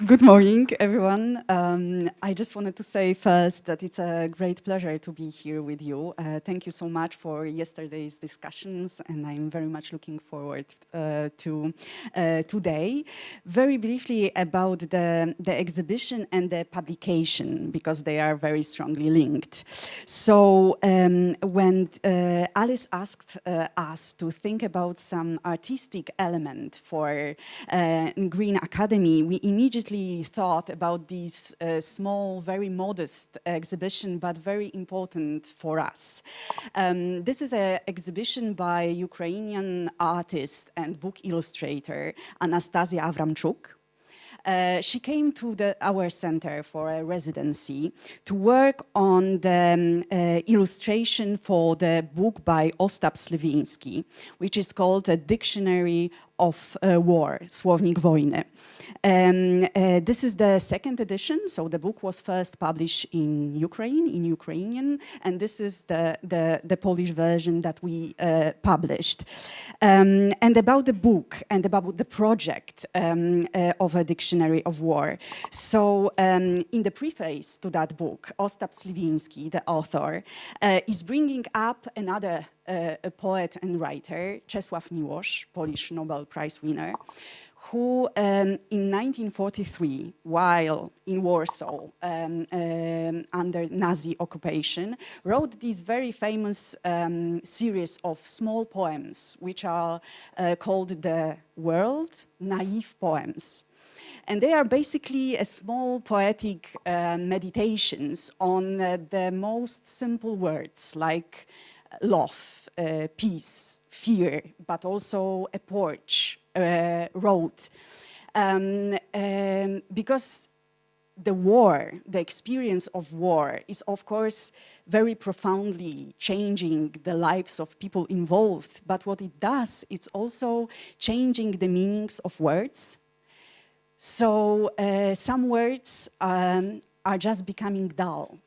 Good morning, everyone. I just wanted to say first that it's a great pleasure to be here with you. Thank you so much for yesterday's discussions, and I'm very much looking forward to today. Very briefly about the exhibition and the publication, because they are very strongly linked. So when Alice asked us to think about some artistic element for Green Academy, we immediately thought about this small, very modest exhibition, but very important for us. This is an exhibition by Ukrainian artist and book illustrator Anastasia Avramchuk. She came to our center for a residency to work on the illustration for the book by Ostap Sliwiński, which is called A Dictionary of War, Słownik Wojny. This is the second edition, so the book was first published in Ukrainian, and this is the Polish version that we published. And about the book and about the project of A Dictionary of War. So in the preface to that book, Ostap Sliwiński, the author, is bringing up another a poet and writer, Czesław Miłosz, Polish Nobel Prize winner, who in 1943, while in Warsaw under Nazi occupation, wrote this very famous series of small poems, which are called the World Naive Poems. And they are basically a small poetic meditations on the most simple words like love, peace, fear, but also a porch, road. Because the war, the experience of war is of course very profoundly changing the lives of people involved, but what it does, it's also changing the meanings of words. So some words are just becoming dull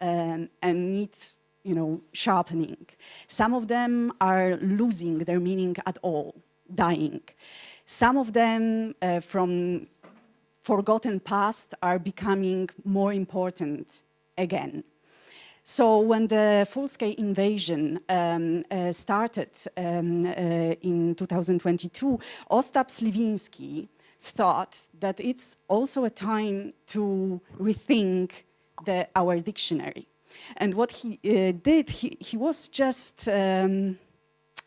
and need sharpening. Some of them are losing their meaning at all, dying. Some of them from forgotten past are becoming more important again. So when the full-scale invasion started in 2022, Ostap Sliwiński thought that it's also a time to rethink our dictionary. And what he did, he was just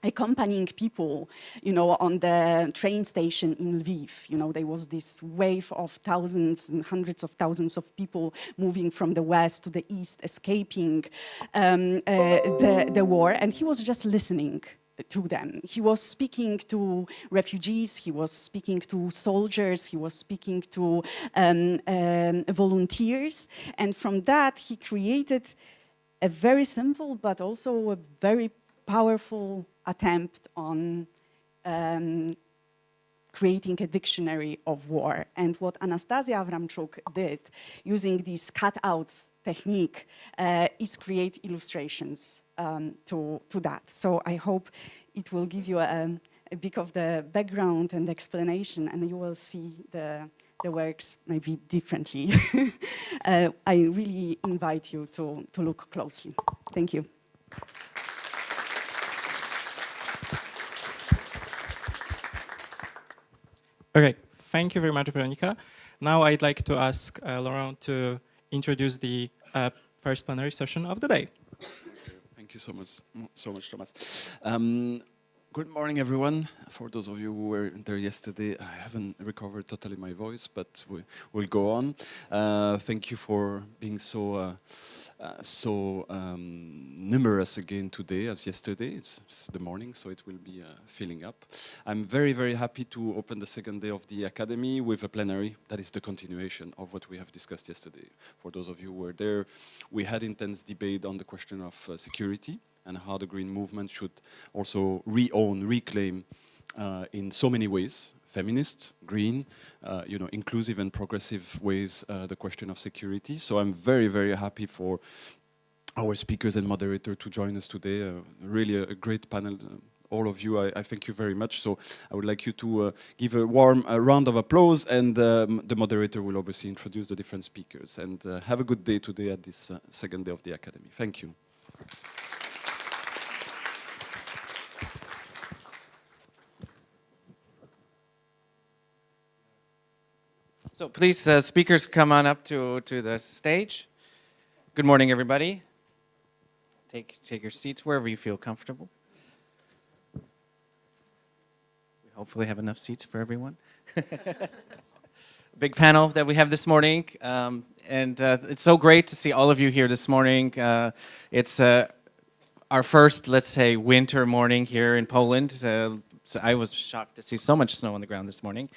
accompanying people, on the train station in Lviv. There was this wave of thousands and hundreds of thousands of people moving from the west to the east, escaping the war, and he was just listening to them. He was speaking to refugees, he was speaking to soldiers, he was speaking to volunteers, and from that he created a very simple but also a very powerful attempt on creating a dictionary of war. And what Anastasia Avramchuk did, using this cutouts technique, is create illustrations to that. So I hope it will give you a bit of the background and explanation, and you will see the works maybe differently. I really invite you to look closely. Thank you. Okay, thank you very much, Veronica. Now I'd like to ask Laurent to introduce the first plenary session of the day. Thank you so much, Thomas. Good morning, everyone. For those of you who were there yesterday, I haven't recovered totally my voice, but we'll go on. Thank you for being so numerous again today as yesterday. It's the morning, so it will be filling up. I'm very, very happy to open the second day of the Academy with a plenary. That is the continuation of what we have discussed yesterday. For those of you who were there, we had intense debate on the question of security and how the Green movement should also reclaim in so many ways, feminist, green, inclusive and progressive ways, the question of security. So I'm very, very happy for our speakers and moderator to join us today. Really a great panel all of you. I thank you very much. So I would like you to give a warm round of applause, and the moderator will obviously introduce the different speakers. And have a good day today at this second day of the Academy. Thank you. So please, speakers, come on up to the stage. Good morning, everybody. Take your seats wherever you feel comfortable. We hopefully have enough seats for everyone. Big panel that we have this morning, and it's so great to see all of you here this morning. It's our first, let's say, winter morning here in Poland. So I was shocked to see so much snow on the ground this morning.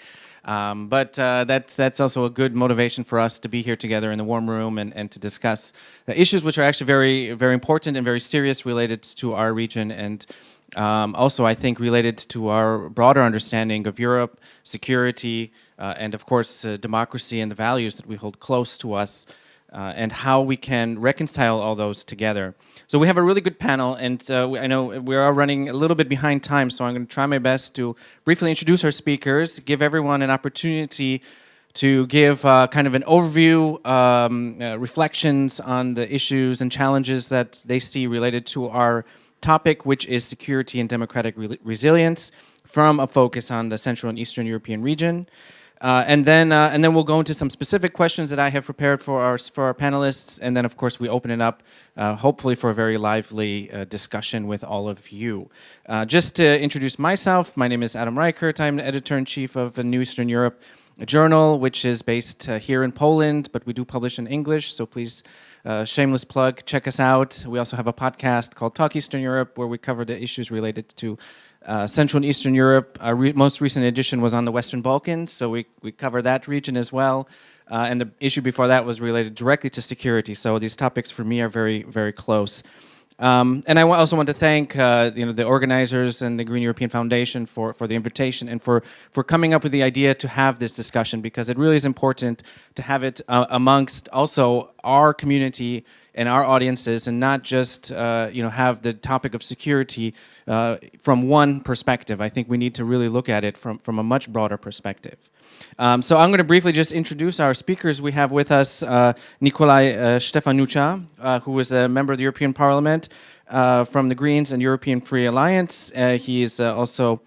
But that's also a good motivation for us to be here together in the warm room and to discuss the issues which are actually very, very important and very serious related to our region, and also, I think, related to our broader understanding of Europe, security, and of course, democracy and the values that we hold close to us, and how we can reconcile all those together. So we have a really good panel, and I know we are running a little bit behind time, so I'm going to try my best to briefly introduce our speakers, give everyone an opportunity to give kind of an overview, reflections on the issues and challenges that they see related to our topic, which is security and democratic resilience, from a focus on the Central and Eastern European region. And then we'll go into some specific questions that I have prepared for our panelists, and then of course we open it up, hopefully for a very lively discussion with all of you. Just to introduce myself, my name is Adam Reichert. I'm the editor-in-chief of New Eastern Europe, a journal which is based here in Poland, but we do publish in English. So please, shameless plug, check us out. We also have a podcast called Talk Eastern Europe, where we cover the issues related to Central and Eastern Europe. Our most recent edition was on the Western Balkans, so we cover that region as well. And the issue before that was related directly to security. So these topics for me are very, very close. And I also want to thank the organizers and the Green European Foundation for the invitation and for coming up with the idea to have this discussion, because it really is important to have it amongst also our community and our audiences, and not just have the topic of security from one perspective. I think we need to really look at it from a much broader perspective. So I'm going to briefly just introduce our speakers. We have with us Nicolae Ștefănuță, who is a member of the European Parliament from the Greens and European Free Alliance. He is also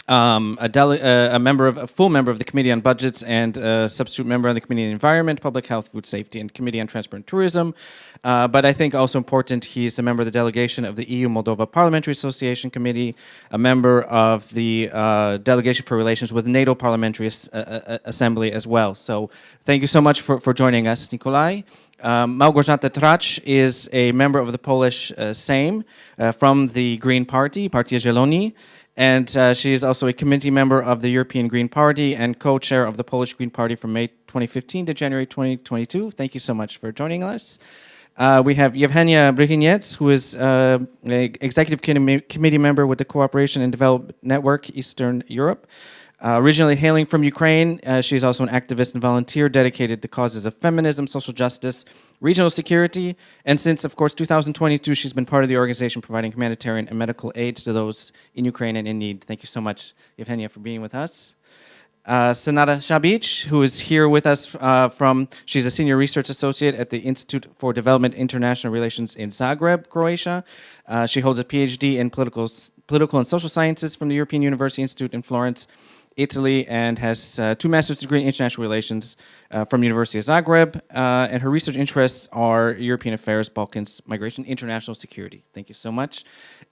a full member of the Committee on Budgets and a substitute member of the Committee on Environment, Public Health, Food Safety, and Committee on Transport and Tourism. But I think also important, he's a member of the delegation of the EU-Moldova Parliamentary Association Committee, a member of the delegation for relations with the NATO Parliamentary Assembly as well. So thank you so much for joining us, Nicolae. Małgorzata Tracz is a member of the Polish Sejm from the Green Party, Partia Zieloni. And she is also a committee member of the European Green Party and co-chair of the Polish Green Party from May 2015 to January 2022. Thank you so much for joining us. We have Yevhenia Brychiniec, who is an executive committee member with the Cooperation and Development Network, Eastern Europe. Originally hailing from Ukraine, she is also an activist and volunteer dedicated to causes of feminism, social justice, regional security, and since, of course, 2022, she's been part of the organization providing humanitarian and medical aid to those in Ukraine and in need. Thank you so much, Yevhenia, for being with us. Senada Šabić, who is here with us she's a senior research associate at the Institute for Development International Relations in Zagreb, Croatia. She holds a PhD in political and social sciences from the European University Institute in Florence, Italy, and has 2 master's degrees in international relations from University of Zagreb. And her research interests are European affairs, Balkans, migration, international security. Thank you so much.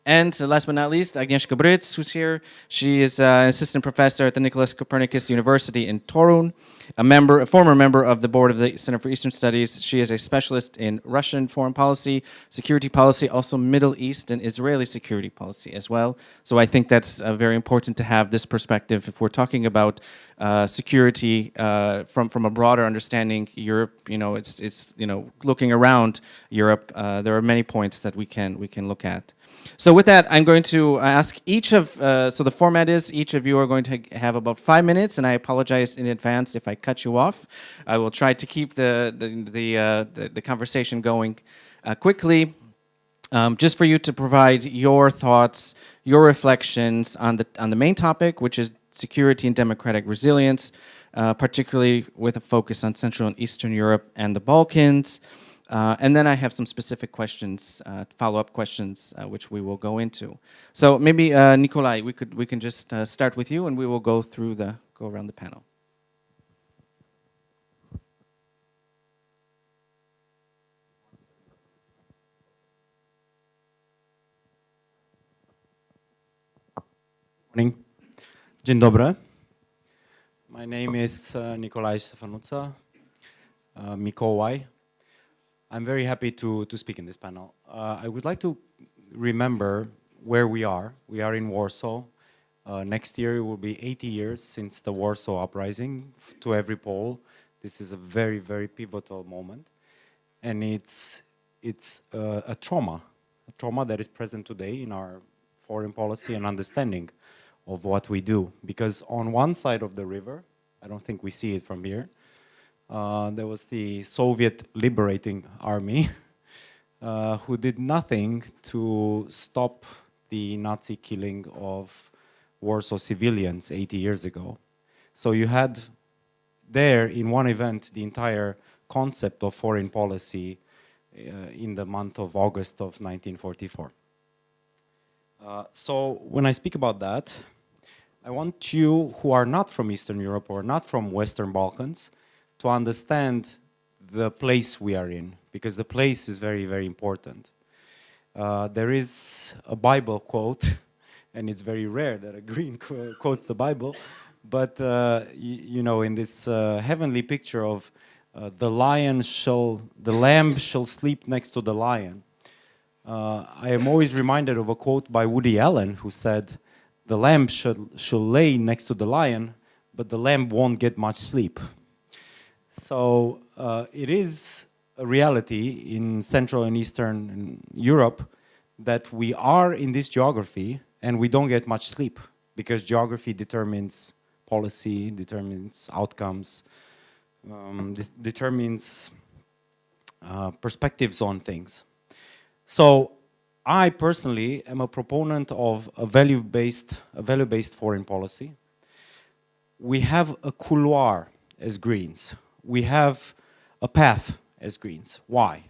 And last but not least, Agnieszka Bryc, who's here. She is an assistant professor at the Nicholas Copernicus University in Torun, a former member of the board of the Center for Eastern Studies. She is a specialist in Russian foreign policy, security policy, also Middle East and Israeli security policy as well. So I think that's very important to have this perspective if we're talking about security from a broader understanding. Europe, it's looking around Europe. There are many points that we can look at. So with that, I'm going to ask each of, so the format is each of you are going to have about 5 minutes, and I apologize in advance if I cut you off. I will try to keep the conversation going quickly, just for you to provide your thoughts, your reflections on the main topic, which is security and democratic resilience, particularly with a focus on Central and Eastern Europe and the Balkans. And then I have some specific questions, follow-up questions, which we will go into. So maybe Nikolai, we can just start with you, and we will go around the panel. Morning. Dzień dobry. My name is Nikolai Stefanuța, Mikołaj. I'm very happy to speak in this panel. I would like to remember where we are. We are in Warsaw. Next year it will be 80 years since the Warsaw Uprising. To every Pole, this is a very, very pivotal moment. And it's a trauma that is present today in our foreign policy and understanding of what we do. Because on one side of the river, I don't think we see it from here, there was the Soviet Liberating Army who did nothing to stop the Nazi killing of Warsaw civilians 80 years ago. So you had there in one event the entire concept of foreign policy in the month of August of 1944. So when I speak about that, I want you who are not from Eastern Europe or not from Western Balkans to understand the place we are in, because the place is very, very important. There is a Bible quote, and it's very rare that a green quotes the Bible, but you know, in this heavenly picture of the lamb shall sleep next to the lion. I am always reminded of a quote by Woody Allen, who said, "The lamb should lay next to the lion, but the lamb won't get much sleep." So it is a reality in Central and Eastern Europe that we are in this geography and we don't get much sleep, because geography determines policy, determines outcomes, determines perspectives on things. So I personally am a proponent of a value-based foreign policy. We have a couloir as Greens. We have a path as Greens. Why?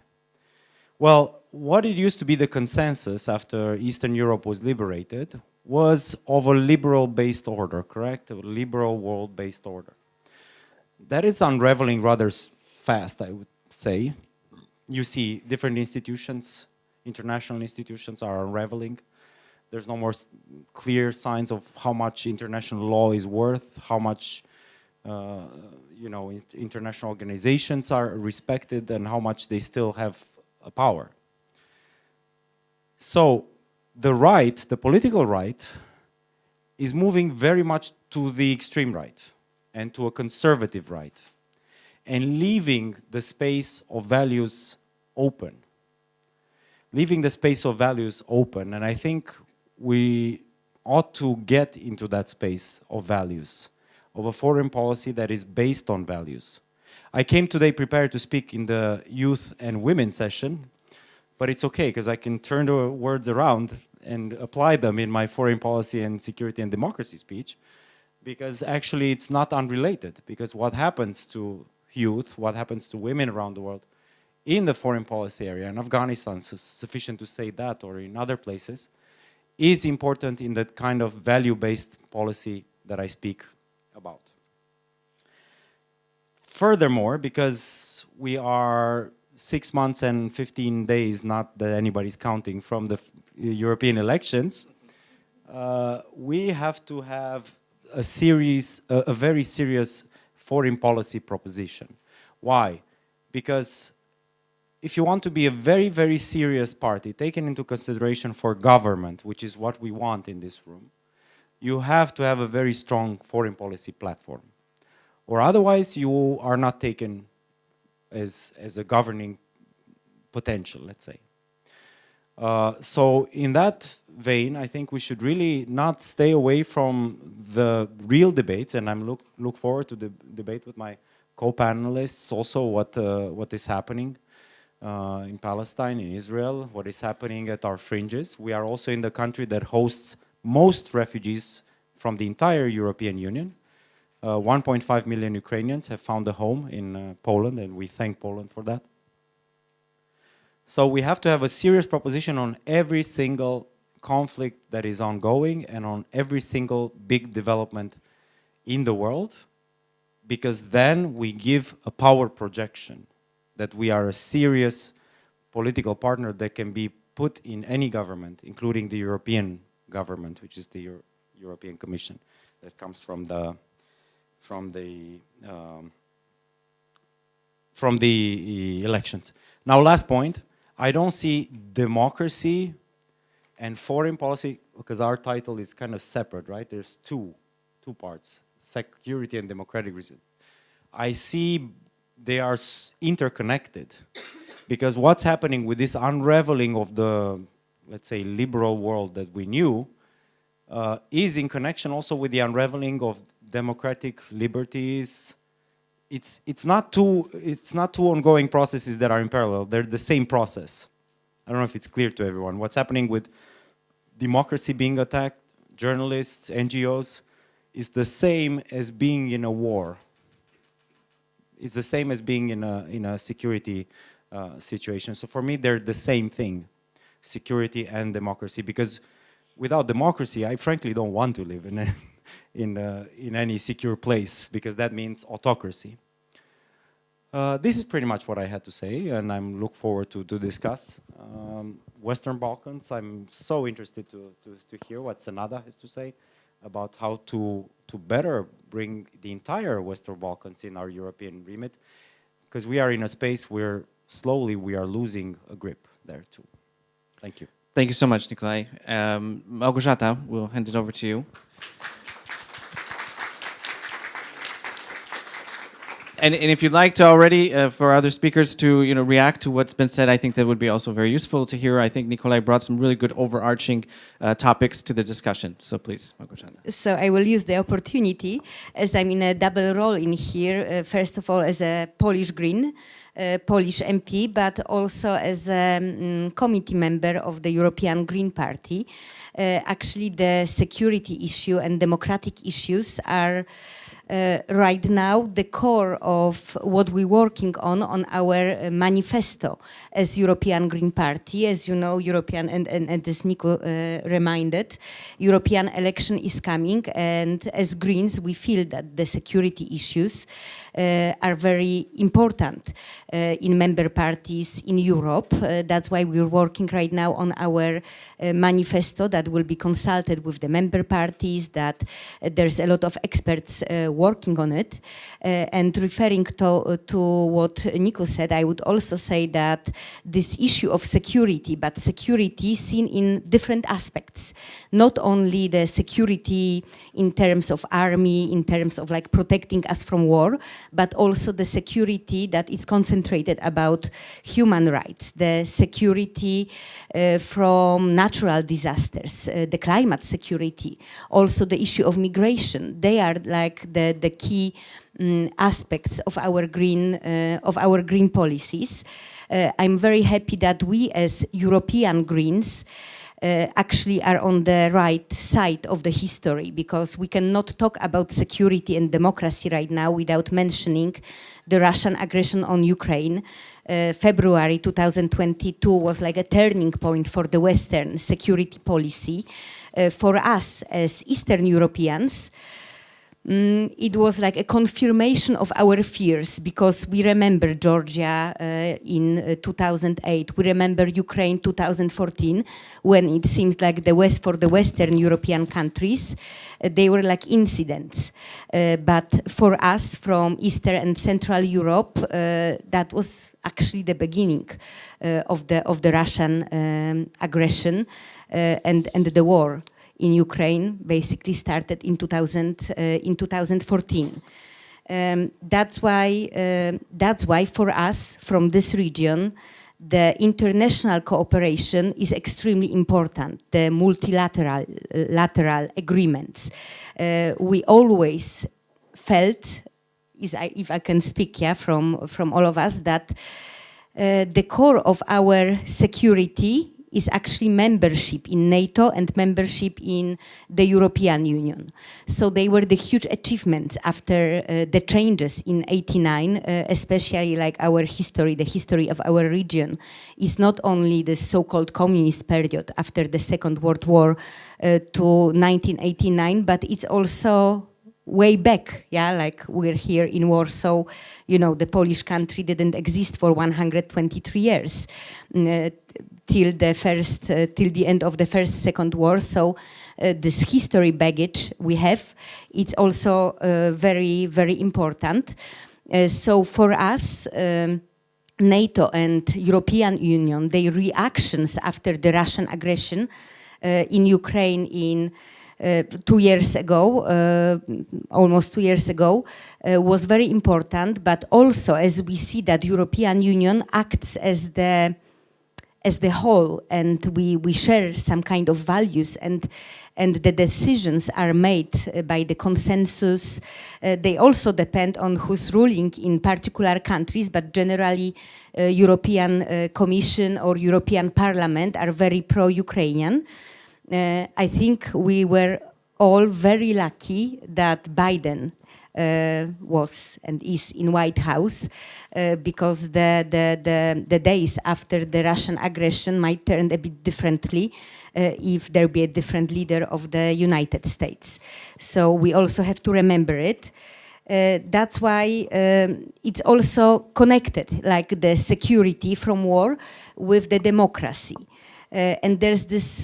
Well, what it used to be the consensus after Eastern Europe was liberated was of a liberal-based order, correct? A liberal world-based order. That is unraveling rather fast, I would say. You see different institutions, international institutions are unraveling. There's no more clear signs of how much international law is worth, how much you know, international organizations are respected, and how much they still have a power. So the right, the political right, is moving very much to the extreme right and to a conservative right, and leaving the space of values open. Leaving the space of values open, and I think we ought to get into that space of values, of a foreign policy that is based on values. I came today prepared to speak in the youth and women session, but it's okay, because I can turn the words around and apply them in my foreign policy and security and democracy speech, because actually it's not unrelated, because what happens to youth, what happens to women around the world in the foreign policy area, in Afghanistan, sufficient to say that, or in other places, is important in that kind of value-based policy that I speak about. Furthermore, because we are 6 months and 15 days, not that anybody's counting, from the European elections, we have to have a very serious foreign policy proposition. Why? Because if you want to be a very, very serious party, taken into consideration for government, which is what we want in this room, you have to have a very strong foreign policy platform. Or otherwise, you are not taken as a governing potential, let's say. So in that vein, I think we should really not stay away from the real debates, and I'm look forward to the debate with my co-panelists, also what is happening in Palestine, in Israel, what is happening at our fringes. We are also in the country that hosts most refugees from the entire European Union. 1.5 million Ukrainians have found a home in Poland, and we thank Poland for that. So we have to have a serious proposition on every single conflict that is ongoing and on every single big development in the world, because then we give a power projection that we are a serious political partner that can be put in any government, including the European government, which is the European Commission that comes from the elections. Now, last point, I don't see democracy and foreign policy, because our title is kind of separate, right? There's two parts, security and democratic reason. I see they are interconnected, because what's happening with this unraveling of the, let's say, liberal world that we knew is in connection also with the unraveling of democratic liberties. It's not two ongoing processes that are in parallel. They're the same process. I don't know if it's clear to everyone. What's happening with democracy being attacked, journalists, NGOs, is the same as being in a war. It's the same as being in a security situation. So for me, they're the same thing, security and democracy. Because without democracy, I frankly don't want to live in any secure place, because that means autocracy. This is pretty much what I had to say, and I'm look forward to discuss. Western Balkans, I'm so interested to hear what Senada has to say about how to better bring the entire Western Balkans in our European remit, because we are in a space where slowly we are losing a grip there too. Thank you. Thank you so much, Nikolai. Małgorzata, we'll hand it over to you. And if you'd like to already, for other speakers to react to what's been said, I think that would be also very useful to hear. I think Nikolai brought some really good overarching topics to the discussion. So please, Małgorzata. So I will use the opportunity, as I'm in a double role in here, first of all as a Polish Green, Polish MP, but also as a committee member of the European Green Party. Actually, the security issue and democratic issues are right now the core of what we're working on our manifesto as European Green Party. As you know, European, and as Nico reminded, European election is coming, and as Greens we feel that the security issues are very important in member parties in Europe. That's why we're working right now on our manifesto that will be consulted with the member parties, that there's a lot of experts working on it. And referring to what Nico said, I would also say that this issue of security, but security seen in different aspects, not only the security in terms of army, in terms of like protecting us from war, but also the security that is concentrated about human rights, the security from natural disasters, the climate security, also the issue of migration. They are like the key aspects of our green policies. I'm very happy that we as European Greens actually are on the right side of the history, because we cannot talk about security and democracy right now without mentioning the Russian aggression on Ukraine. February 2022 was like a turning point for the Western security policy. For us as Eastern Europeans, it was like a confirmation of our fears, because we remember Georgia in 2008, we remember Ukraine 2014, when it seems like for the Western European countries, they were like incidents. But for us from Eastern and Central Europe, that was actually the beginning of the Russian aggression and the war in Ukraine basically started in 2014. That's why for us from this region, the international cooperation is extremely important, the multilateral agreements. We always felt, if I can speak from all of us, that the core of our security is actually membership in NATO and membership in the European Union. So they were the huge achievements after the changes in '89, especially like our history, the history of our region is not only the so-called communist period after the Second World War to 1989, but it's also way back, yeah, like we're here in Warsaw, you know, the Polish country didn't exist for 123 years till the end of the Second War. So this history baggage we have, it's also very, very important. So for us, NATO and European Union, their reactions after the Russian aggression in Ukraine in 2 years ago, almost 2 years ago, was very important, but also as we see that European Union acts as the whole, and we share some kind of values, and the decisions are made by the consensus. They also depend on who's ruling in particular countries, but generally European Commission or European Parliament are very pro-Ukrainian. I think we were all very lucky that Biden was and is in White House because the days after the Russian aggression might turn a bit differently if there be a different leader of the United States. So we also have to remember it. That's why it's also connected, like the security from war with the democracy. And there's this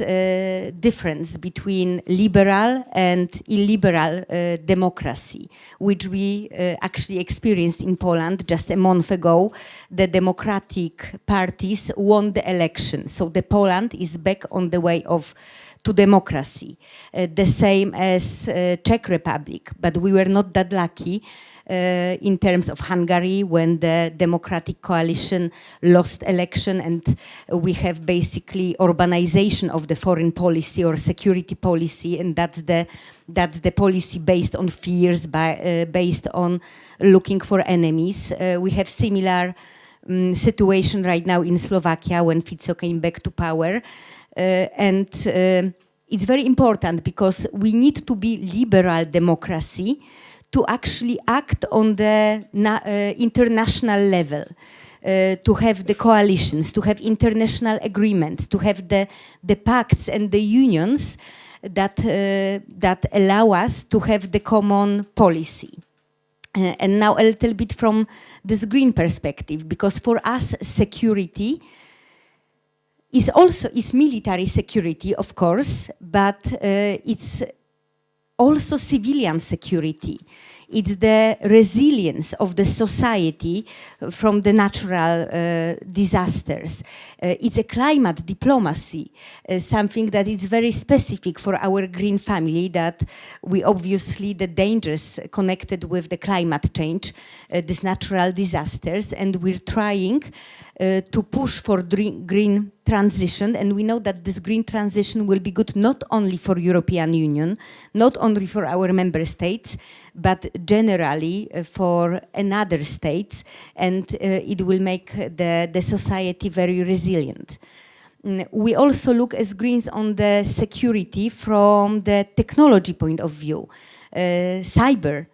difference between liberal and illiberal democracy, which we actually experienced in Poland just a month ago. The democratic parties won the election, so the Poland is back on the way to democracy. The same as Czech Republic, but we were not that lucky. In terms of Hungary, when the Democratic Coalition lost election, and we have basically urbanization of the foreign policy or security policy, and that's the policy based on fears, based on looking for enemies. We have similar situation right now in Slovakia when Fico came back to power, and it's very important because we need to be liberal democracy to actually act on the international level, to have the coalitions, to have international agreements, to have the pacts and the unions that allow us to have the common policy. And now a little bit from this green perspective, because for us security is military security, of course, but it's also civilian security. It's the resilience of the society from the natural disasters. It's a climate diplomacy, something that is very specific for our green family, that we obviously, the dangers connected with the climate change, these natural disasters, and we're trying to push for green transition, and we know that this green transition will be good not only for European Union, not only for our member states, but generally for another states, and it will make the society very resilient. We also look as Greens on the security from the technology point of view. Cyber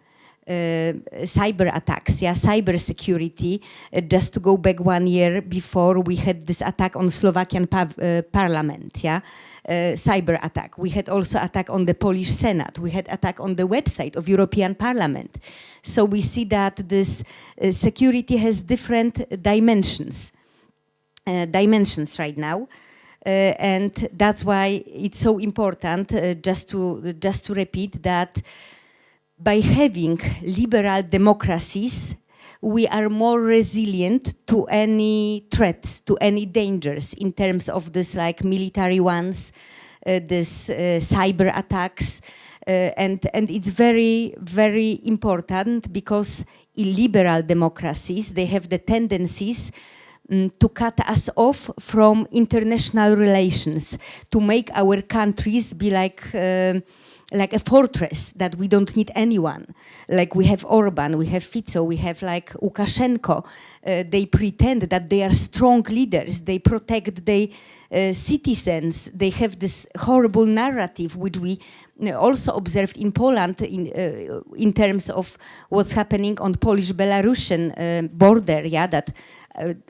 attacks, yeah, cyber security. Just to go back 1 year before, we had this attack on Slovakian parliament, yeah, cyber attack. We had also attack on the Polish Senate. We had attack on the website of European Parliament. So we see that this security has different dimensions right now. And that's why it's so important, just to repeat that by having liberal democracies, we are more resilient to any threats, to any dangers in terms of this, like military ones, this cyber attacks, and it's very, very important because illiberal democracies, they have the tendencies to cut us off from international relations, to make our countries be like like a fortress, that we don't need anyone. Like we have Orban, we have Fico, we have like Lukashenko. They pretend that they are strong leaders. They protect their citizens. They have this horrible narrative, which we also observed in Poland in terms of what's happening on Polish-Belarusian border. Yeah, that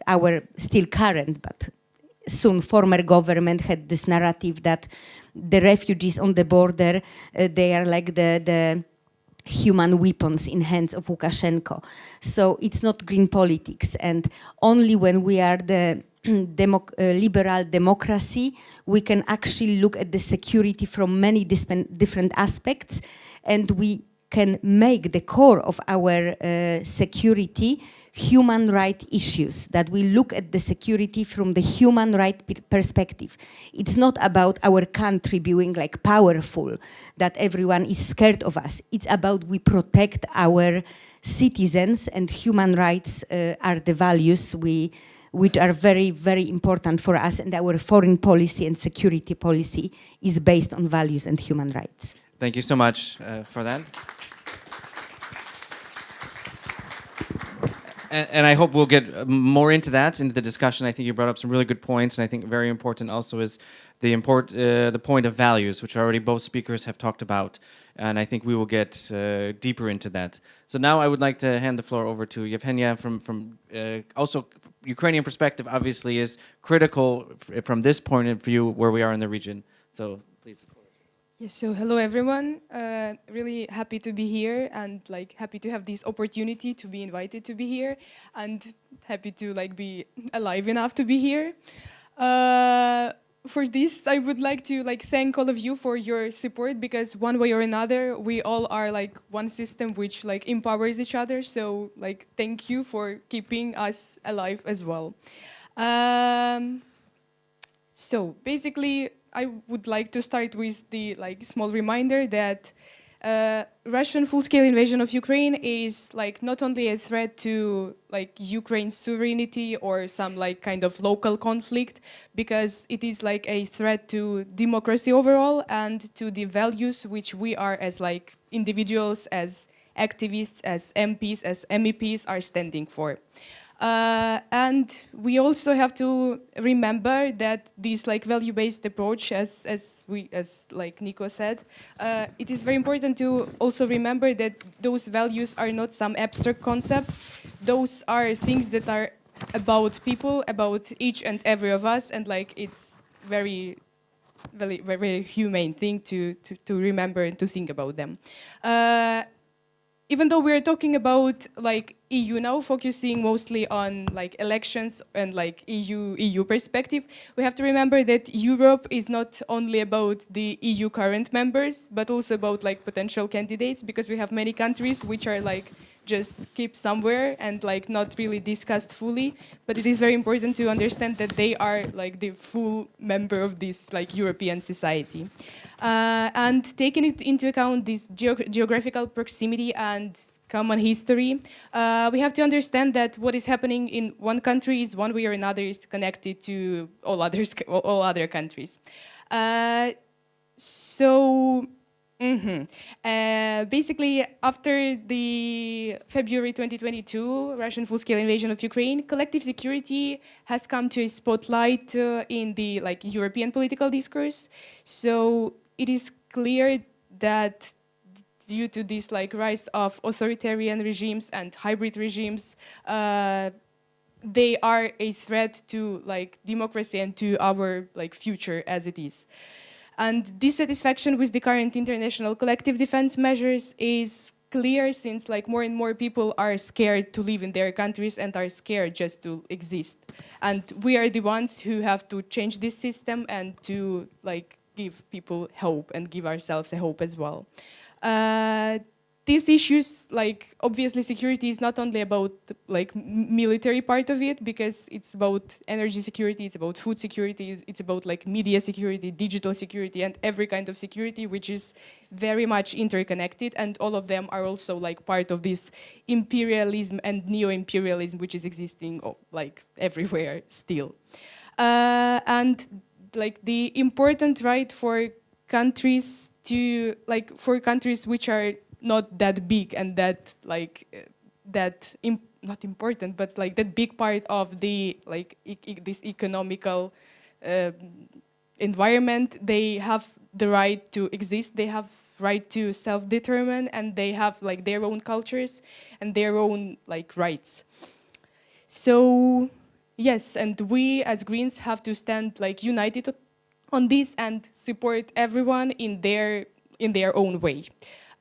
our still current, but soon former government had this narrative that the refugees on the border, they are like the human weapons in hands of Lukashenko. So it's not green politics, and only when we are the liberal democracy, we can actually look at the security from many different aspects, and we can make the core of our security human rights issues, that we look at the security from the human right perspective. It's not about our country being like powerful, that everyone is scared of us. It's about we protect our citizens, and human rights are the values which are very, very important for us, and our foreign policy and security policy is based on values and human rights. Thank you so much for that. And I hope we'll get more into that, into the discussion. I think you brought up some really good points, and I think very important also is the point of values, which already both speakers have talked about, and I think we will get deeper into that. So now I would like to hand the floor over to Yevgenia from also Ukrainian perspective, obviously, is critical from this point of view where we are in the region. So please. Yes, so hello everyone. Really happy to be here, and like happy to have this opportunity to be invited to be here, and happy to like be alive enough to be here. For this, I would like to like thank all of you for your support, because one way or another, we all are like one system which like empowers each other. So like thank you for keeping us alive as well. So basically, I would like to start with the like small reminder that Russian full-scale invasion of Ukraine is like not only a threat to like Ukraine's sovereignty or some like kind of local conflict, because it is like a threat to democracy overall and to the values which we are as like individuals, as activists, as MPs, as MEPs are standing for. And we also have to remember that this like value-based approach, as like Nico said, it is very important to also remember that those values are not some abstract concepts. Those are things that are about people, about each and every of us, and like it's very humane thing to remember and to think about them. Even though we're talking about like EU now, focusing mostly on like elections and like EU perspective, we have to remember that Europe is not only about the EU current members, but also about like potential candidates, because we have many countries which are like just keep somewhere and like not really discussed fully. But it is very important to understand that they are like the full member of this like European society. And taking it into account this geographical proximity and common history, we have to understand that what is happening in one country is one way or another is connected to all other countries. Basically, after the February 2022 Russian full-scale invasion of Ukraine, collective security has come to a spotlight in the like European political discourse. So it is clear that due to this like rise of authoritarian regimes and hybrid regimes, they are a threat to like democracy and to our like future as it is. And dissatisfaction with the current international collective defense measures is clear, since like more and more people are scared to live in their countries and are scared just to exist. And we are the ones who have to change this system and to like give people hope and give ourselves a hope as well. These issues, like obviously security is not only about the, like military part of it, because it's about energy security, it's about food security, it's about like media security, digital security, and every kind of security, which is very much interconnected, and all of them are also like part of this imperialism and neo-imperialism, which is existing like everywhere still. And like the important right for countries to like for countries which are not that big and that like not important, but like that big part of the like this economical environment, they have the right to exist, they have right to self-determine, and they have like their own cultures and their own like rights. So yes, and we as Greens have to stand like united on this and support everyone in their own way.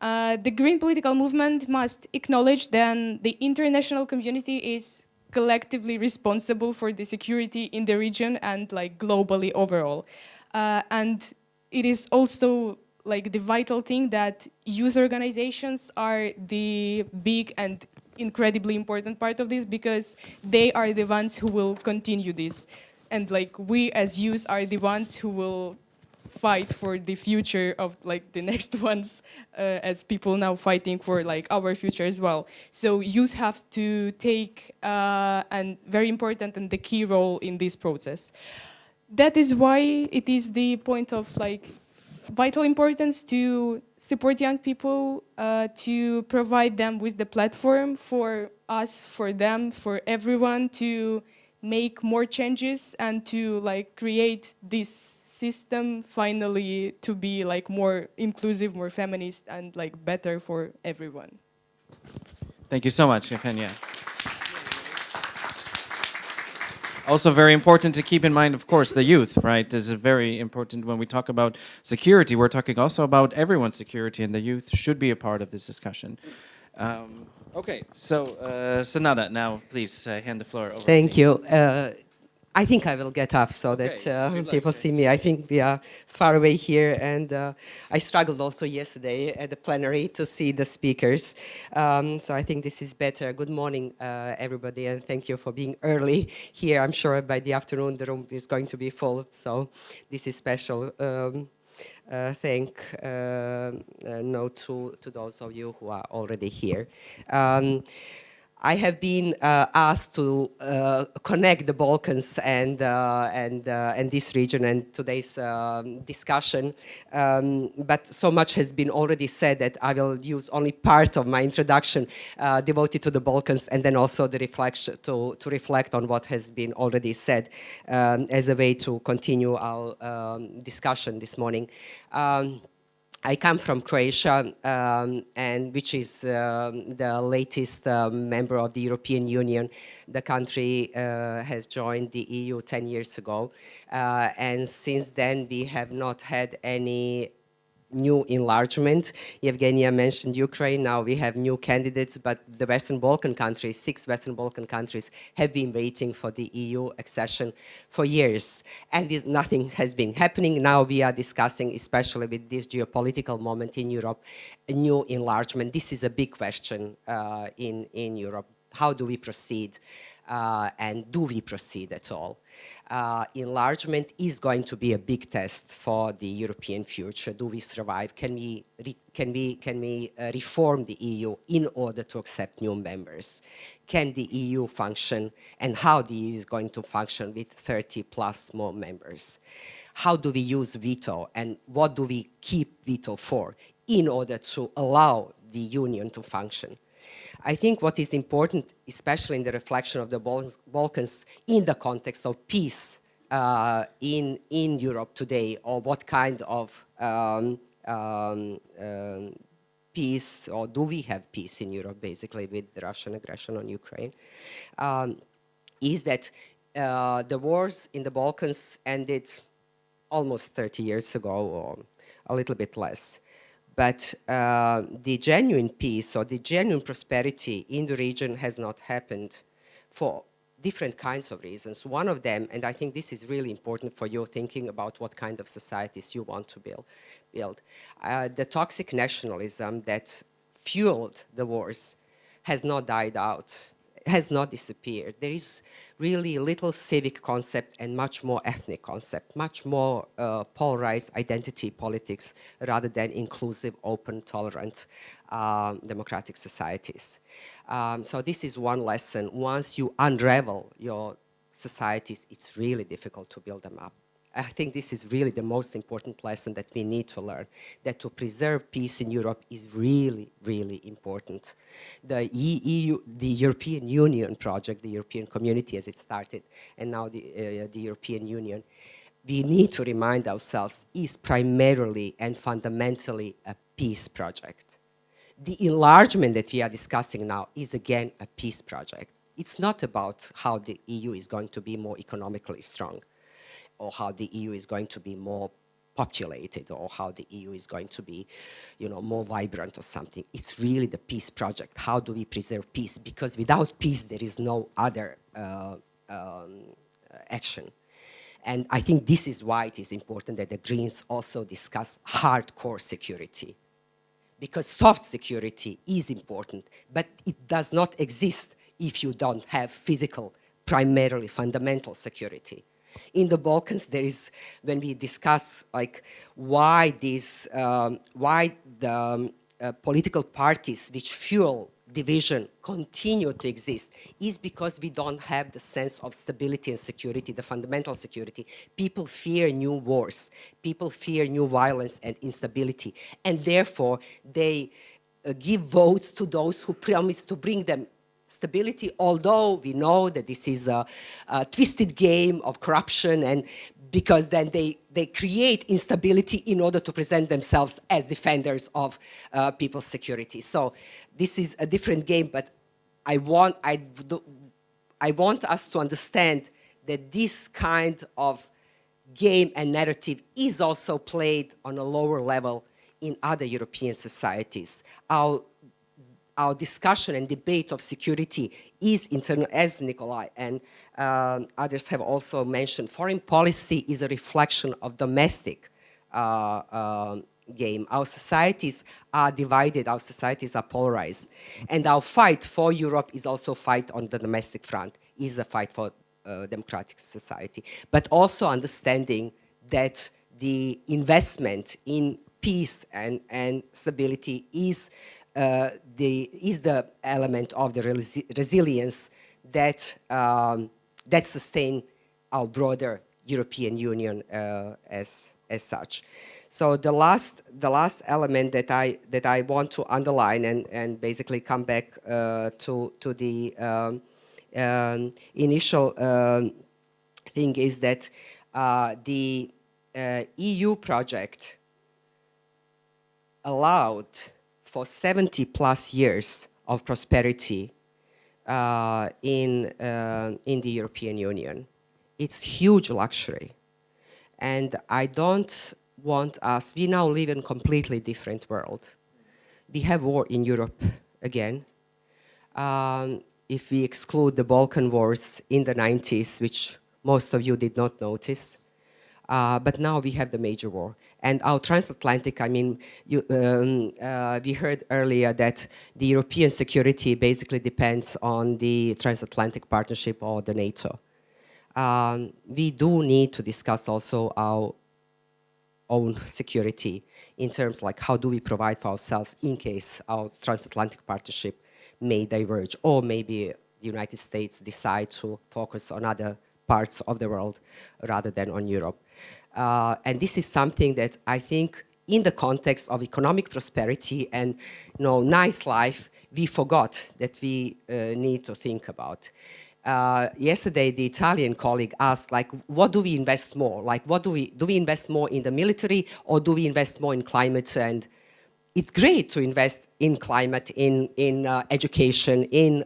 The Green political movement must acknowledge that the international community is collectively responsible for the security in the region and like globally overall. And it is also like the vital thing that youth organizations are the big and incredibly important part of this, because they are the ones who will continue this. And like we as youth are the ones who will fight for the future of like the next ones, as people now fighting for like our future as well. So youth have to take a very important and the key role in this process. That is why it is the point of like vital importance to support young people, to provide them with the platform for us, for them, for everyone to make more changes and to like create this system finally to be like more inclusive, more feminist, and like better for everyone. Thank you so much, Evgenia. Also very important to keep in mind, of course, the youth, right? This is very important when we talk about security. We're talking also about everyone's security, and the youth should be a part of this discussion. Okay, so Sanada, now please hand the floor over Thank to you. you. I think I will get up so Okay, that if you'd like people to. see me. I think we are far away here, and I struggled also yesterday at the plenary to see the speakers. So I think this is better. Good morning, everybody, and thank you for being early here. I'm sure by the afternoon the room is going to be full, so this is special. Note to those of you who are already here. I have been asked to connect the Balkans and this region and today's discussion, but so much has been already said that I will use only part of my introduction devoted to the Balkans, and then also the reflection to reflect on what has been already said as a way to continue our discussion this morning. I come from Croatia, and which is the latest member of the European Union. The country has joined the EU 10 years ago, and since then we have not had any new enlargement. Evgenia mentioned Ukraine. Now we have new candidates, but the Western Balkan countries, 6 Western Balkan countries, have been waiting for the EU accession for years, and nothing has been happening. Now we are discussing, especially with this geopolitical moment in Europe, a new enlargement. This is a big question in Europe. How do we proceed? And do we proceed at all? Enlargement is going to be a big test for the European future. Do we survive? Can we reform the EU in order to accept new members? Can the EU function, and how the EU is going to function with 30 plus more members? How do we use veto, and what do we keep veto for in order to allow the Union to function? I think what is important, especially in the reflection of the Balkans in the context of peace in Europe today, or what kind of peace, or do we have peace in Europe, basically, with the Russian aggression on Ukraine, is that the wars in the Balkans ended almost 30 years ago, or a little bit less. But the genuine peace or the genuine prosperity in the region has not happened for different kinds of reasons. One of them, and I think this is really important for you thinking about what kind of societies you want to build. The toxic nationalism that fueled the wars has not died out, has not disappeared. There is really little civic concept and much more ethnic concept, much more polarized identity politics rather than inclusive, open, tolerant, democratic societies. So this is one lesson. Once you unravel your societies, it's really difficult to build them up. I think this is really the most important lesson that we need to learn, that to preserve peace in Europe is really, really important. The EU, the European Union project, the European community as it started, and now the European Union, we need to remind ourselves, is primarily and fundamentally a peace project. The enlargement that we are discussing now is again a peace project. It's not about how the EU is going to be more economically strong, or how the EU is going to be more populated, or how the EU is going to be, more vibrant or something. It's really the peace project. How do we preserve peace? Because without peace, there is no other action. And I think this is why it is important that the Greens also discuss hardcore security. Because soft security is important, but it does not exist if you don't have physical, primarily fundamental security. In the Balkans, there is, when we discuss why the political parties which fuel division continue to exist, is because we don't have the sense of stability and security, the fundamental security. People fear new wars. People fear new violence and instability. And therefore, they give votes to those who promise to bring them stability, although we know that this is a twisted game of corruption, and because then they create instability in order to present themselves as defenders of people's security. So this is a different game, but I want us to understand that this kind of game and narrative is also played on a lower level in other European societies. Our discussion and debate of security is internal, as Nikolai and others have also mentioned. Foreign policy is a reflection of domestic game. Our societies are divided, our societies are polarized. And our fight for Europe is also a fight on the domestic front, is a fight for democratic society. But also understanding that the investment in peace and stability is the element of the resilience that that sustain our broader European Union as such. So the last element that I want to underline and basically come back to the initial thing is that the EU project allowed for 70 plus years of prosperity in the European Union. It's huge luxury. And I don't want us, we now live in a completely different world. We have war in Europe again. If we exclude the Balkan wars in the 90s, which most of you did not notice, but now we have the major war. And our transatlantic, I mean, we heard earlier that the European security basically depends on the transatlantic partnership or the NATO. We do need to discuss also our own security in terms like how do we provide for ourselves in case our transatlantic partnership may diverge, or maybe the United States decide to focus on other parts of the world rather than on Europe. And this is something that I think in the context of economic prosperity and nice life, we forgot that we need to think about. Yesterday, the Italian colleague asked, what do we invest more? Do we invest more in the military, or do we invest more in climate? And it's great to invest in climate, in education, in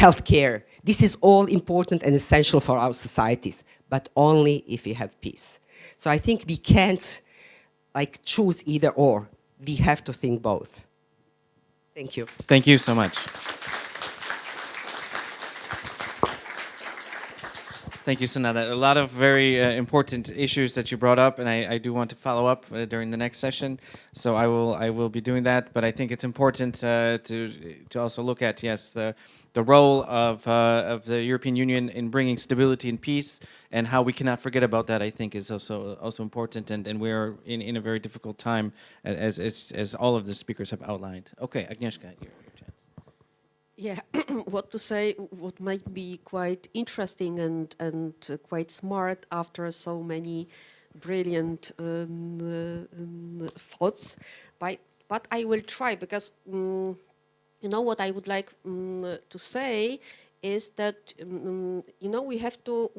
healthcare. This is all important and essential for our societies, but only if we have peace. So I think we can't choose either or. We have to think both. Thank you. Thank you so much. Thank you, Sanada. A lot of very important issues that you brought up, and I do want to follow up during the next session. So I will be doing that. But I think it's important to also look at the role of the European Union in bringing stability and peace, and how we cannot forget about that. I think is also important, and we are in a very difficult time, as all of the speakers have outlined. Okay, Agnieszka, your chance. Yeah, what to say, what might be quite interesting and quite smart after so many brilliant thoughts. But I will try because, you know, what I would like to say is that, you know, we have to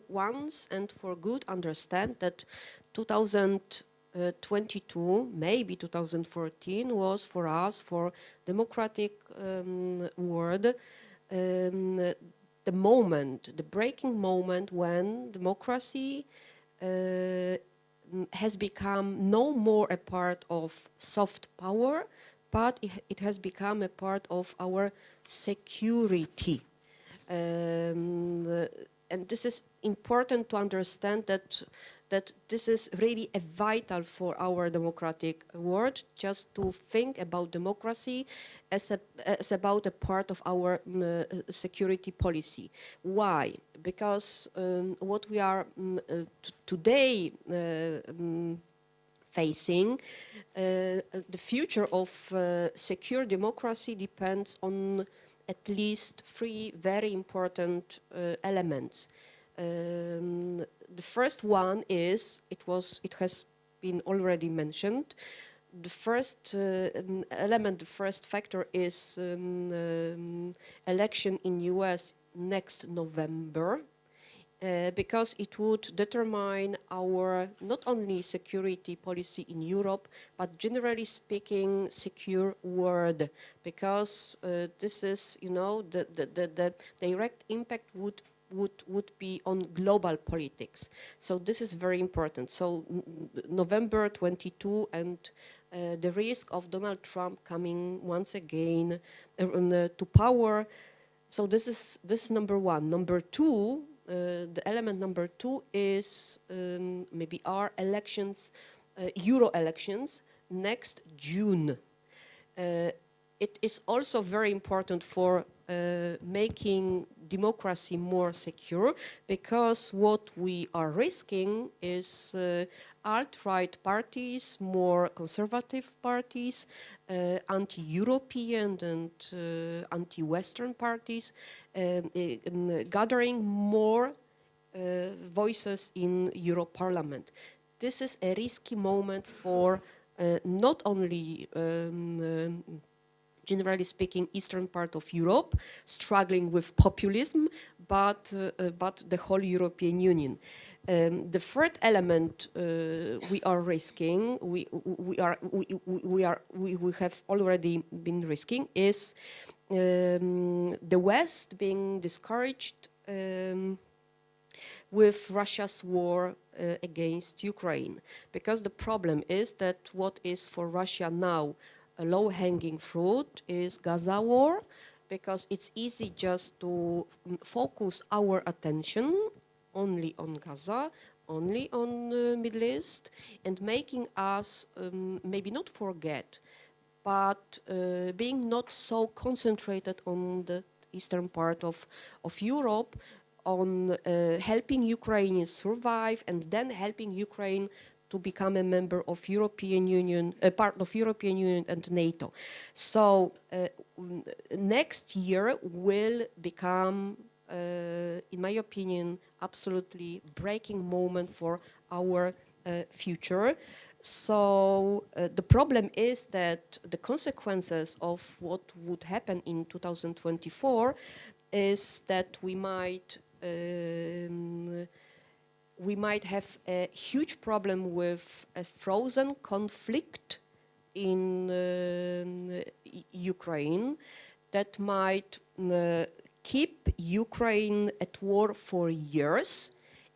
once and for good understand that 2022, maybe 2014 was for us, for democratic world, the moment, the breaking moment when democracy has become no more a part of soft power, but it has become a part of our security. And this is important to understand that this is really a vital for our democratic world, just to think about democracy as about a part of our security policy. Why? Because what we are today facing, the future of secure democracy depends on at least three very important elements. The first one is, it has been already mentioned, the first element, the first factor is election in US next November. Because it would determine our not only security policy in Europe, but generally speaking, secure world. Because this is, you know, the direct impact would be on global politics. So this is very important. So November 22 and the risk of Donald Trump coming once again to power. So this is number one. Number two, the element number two is maybe our elections, Euro elections next June. It is also very important for making democracy more secure, because what we are risking is alt-right parties, more conservative parties, anti-European and anti-Western parties, gathering more voices in Euro Parliament. This is a risky moment for not only generally speaking, eastern part of Europe, struggling with populism, but the whole European Union. The third element we are risking, we have already been risking, is the West being discouraged with Russia's war against Ukraine, because the problem is that what is for Russia now a low-hanging fruit is Gaza war, because it's easy just to focus our attention only on Gaza, only on the Middle East, and making us maybe not forget, but being not so concentrated on the eastern part of Europe, on helping Ukrainians survive and then helping Ukraine to become a member of European Union, a part of European Union and NATO. So next year will become, in my opinion, absolutely breaking moment for our future. So the problem is that the consequences of what would happen in 2024 is that we might have a huge problem with a frozen conflict in Ukraine that might keep Ukraine at war for years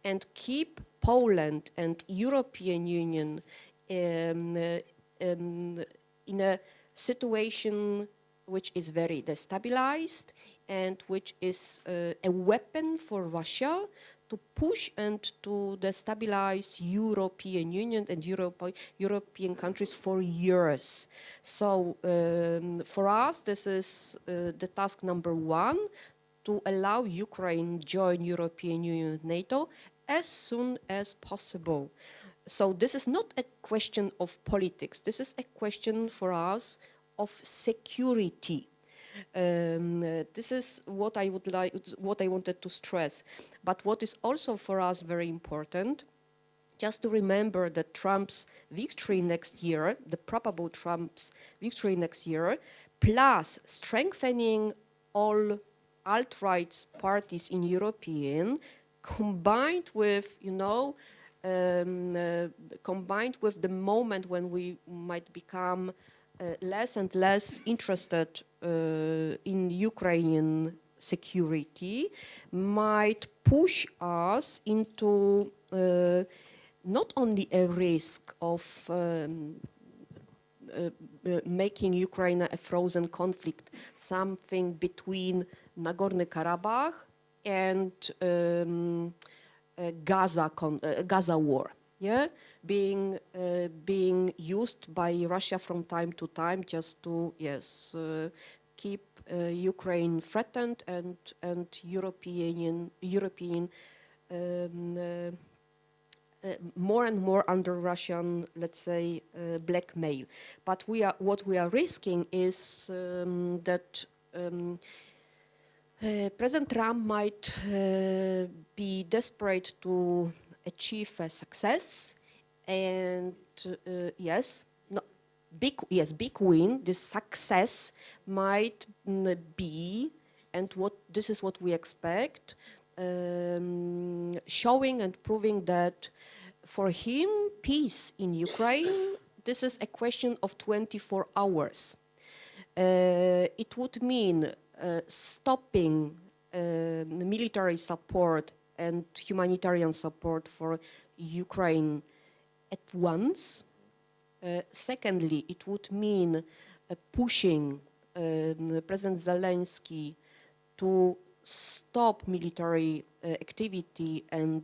and keep Poland and European Union in a situation which is very destabilized and which is a weapon for Russia to push and to destabilize European Union and European countries for years. So for us, this is the task number one, to allow Ukraine join European Union and NATO as soon as possible. So this is not a question of politics. This is a question for us of security. This is what I would like, what I wanted to stress. But what is also for us very important, just to remember that Trump's victory next year, the probable Trump's victory next year, plus strengthening all alt-right parties in European, combined with, combined with the moment when we might become less and less interested in Ukrainian security, might push us into not only a risk of making Ukraine a frozen conflict, something between Nagorno-Karabakh and Gaza war, yeah, being used by Russia from time to time just to keep Ukraine threatened and European more and more under Russian, let's say, blackmail. But what we are risking is that President Trump might be desperate to achieve a success, and big win. This success might be, and this is what we expect, showing and proving that for him, peace in Ukraine, this is a question of 24 hours. It would mean stopping military support and humanitarian support for Ukraine at once. Secondly, it would mean pushing President Zelensky to stop military activity and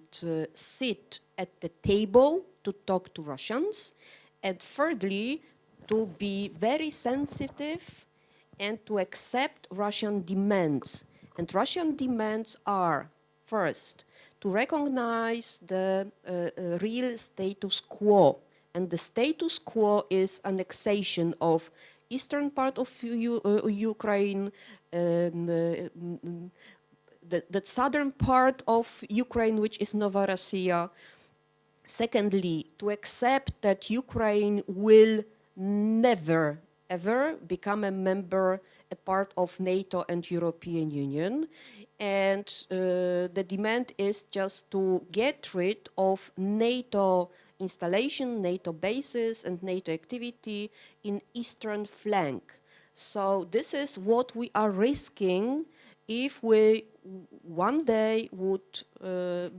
sit at the table to talk to Russians. And thirdly, to be very sensitive and to accept Russian demands. And Russian demands are, first, to recognize the real status quo. And the status quo is annexation of eastern part of Ukraine, the southern part of Ukraine, which is Novorossiya. Secondly, to accept that Ukraine will never, ever become a member, a part of NATO and European Union. And the demand is just to get rid of NATO installation, NATO bases and NATO activity in eastern flank. So this is what we are risking if we one day would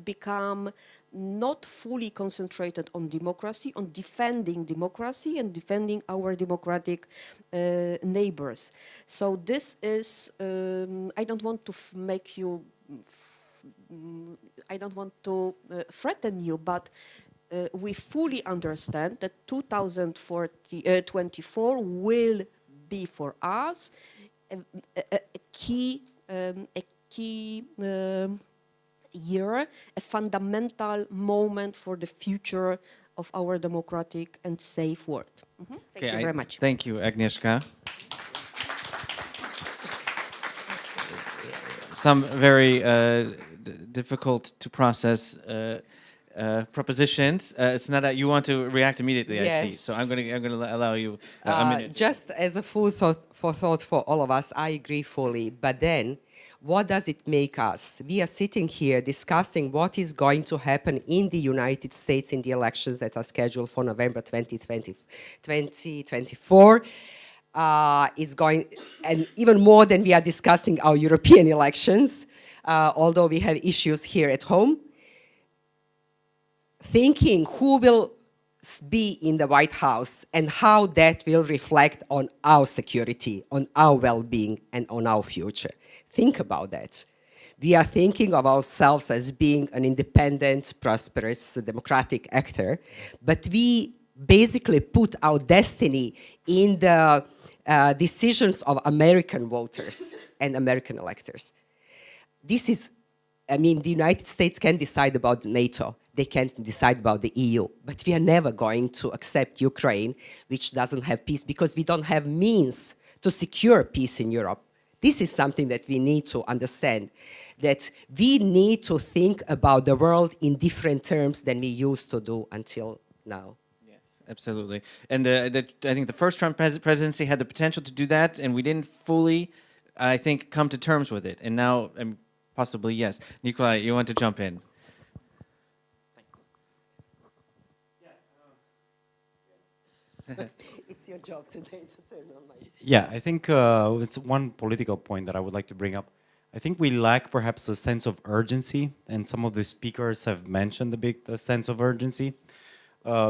become not fully concentrated on democracy, on defending democracy and defending our democratic neighbors. So this is, I don't want to make you, I don't want to threaten you, but we fully understand that 2024 will be for us a key year, a fundamental moment for the future of our democratic and safe world. Thank you very much. Thank you, Agnieszka. Some very difficult to process propositions. It's not that you want to react immediately. Yes. I see. So I'm going to allow you a minute. Just as a food for thought for all of us, I agree fully. But then, what does it make us? We are sitting here discussing what is going to happen in the United States in the elections that are scheduled for November 2024. It's going, and even more than we are discussing our European elections, although we have issues here at home. Thinking who will be in the White House and how that will reflect on our security, on our well-being, and on our future. Think about that. We are thinking of ourselves as being an independent, prosperous, democratic actor, but we basically put our destiny in the decisions of American voters and American electors. This is, I mean, the United States can decide about NATO. They can't decide about the EU. But we are never going to accept Ukraine, which doesn't have peace, because we don't have means to secure peace in Europe. This is something that we need to understand, that we need to think about the world in different terms than we used to do until now. Yes, absolutely. And I think the first Trump presidency had the potential to do that, and we didn't fully, I think, come to terms with it. And now, possibly, yes. Nikolai, you want to jump in? It's your job today to turn on my... Yeah, I think it's one political point that I would like to bring up. I think we lack perhaps a sense of urgency, and some of the speakers have mentioned the sense of urgency,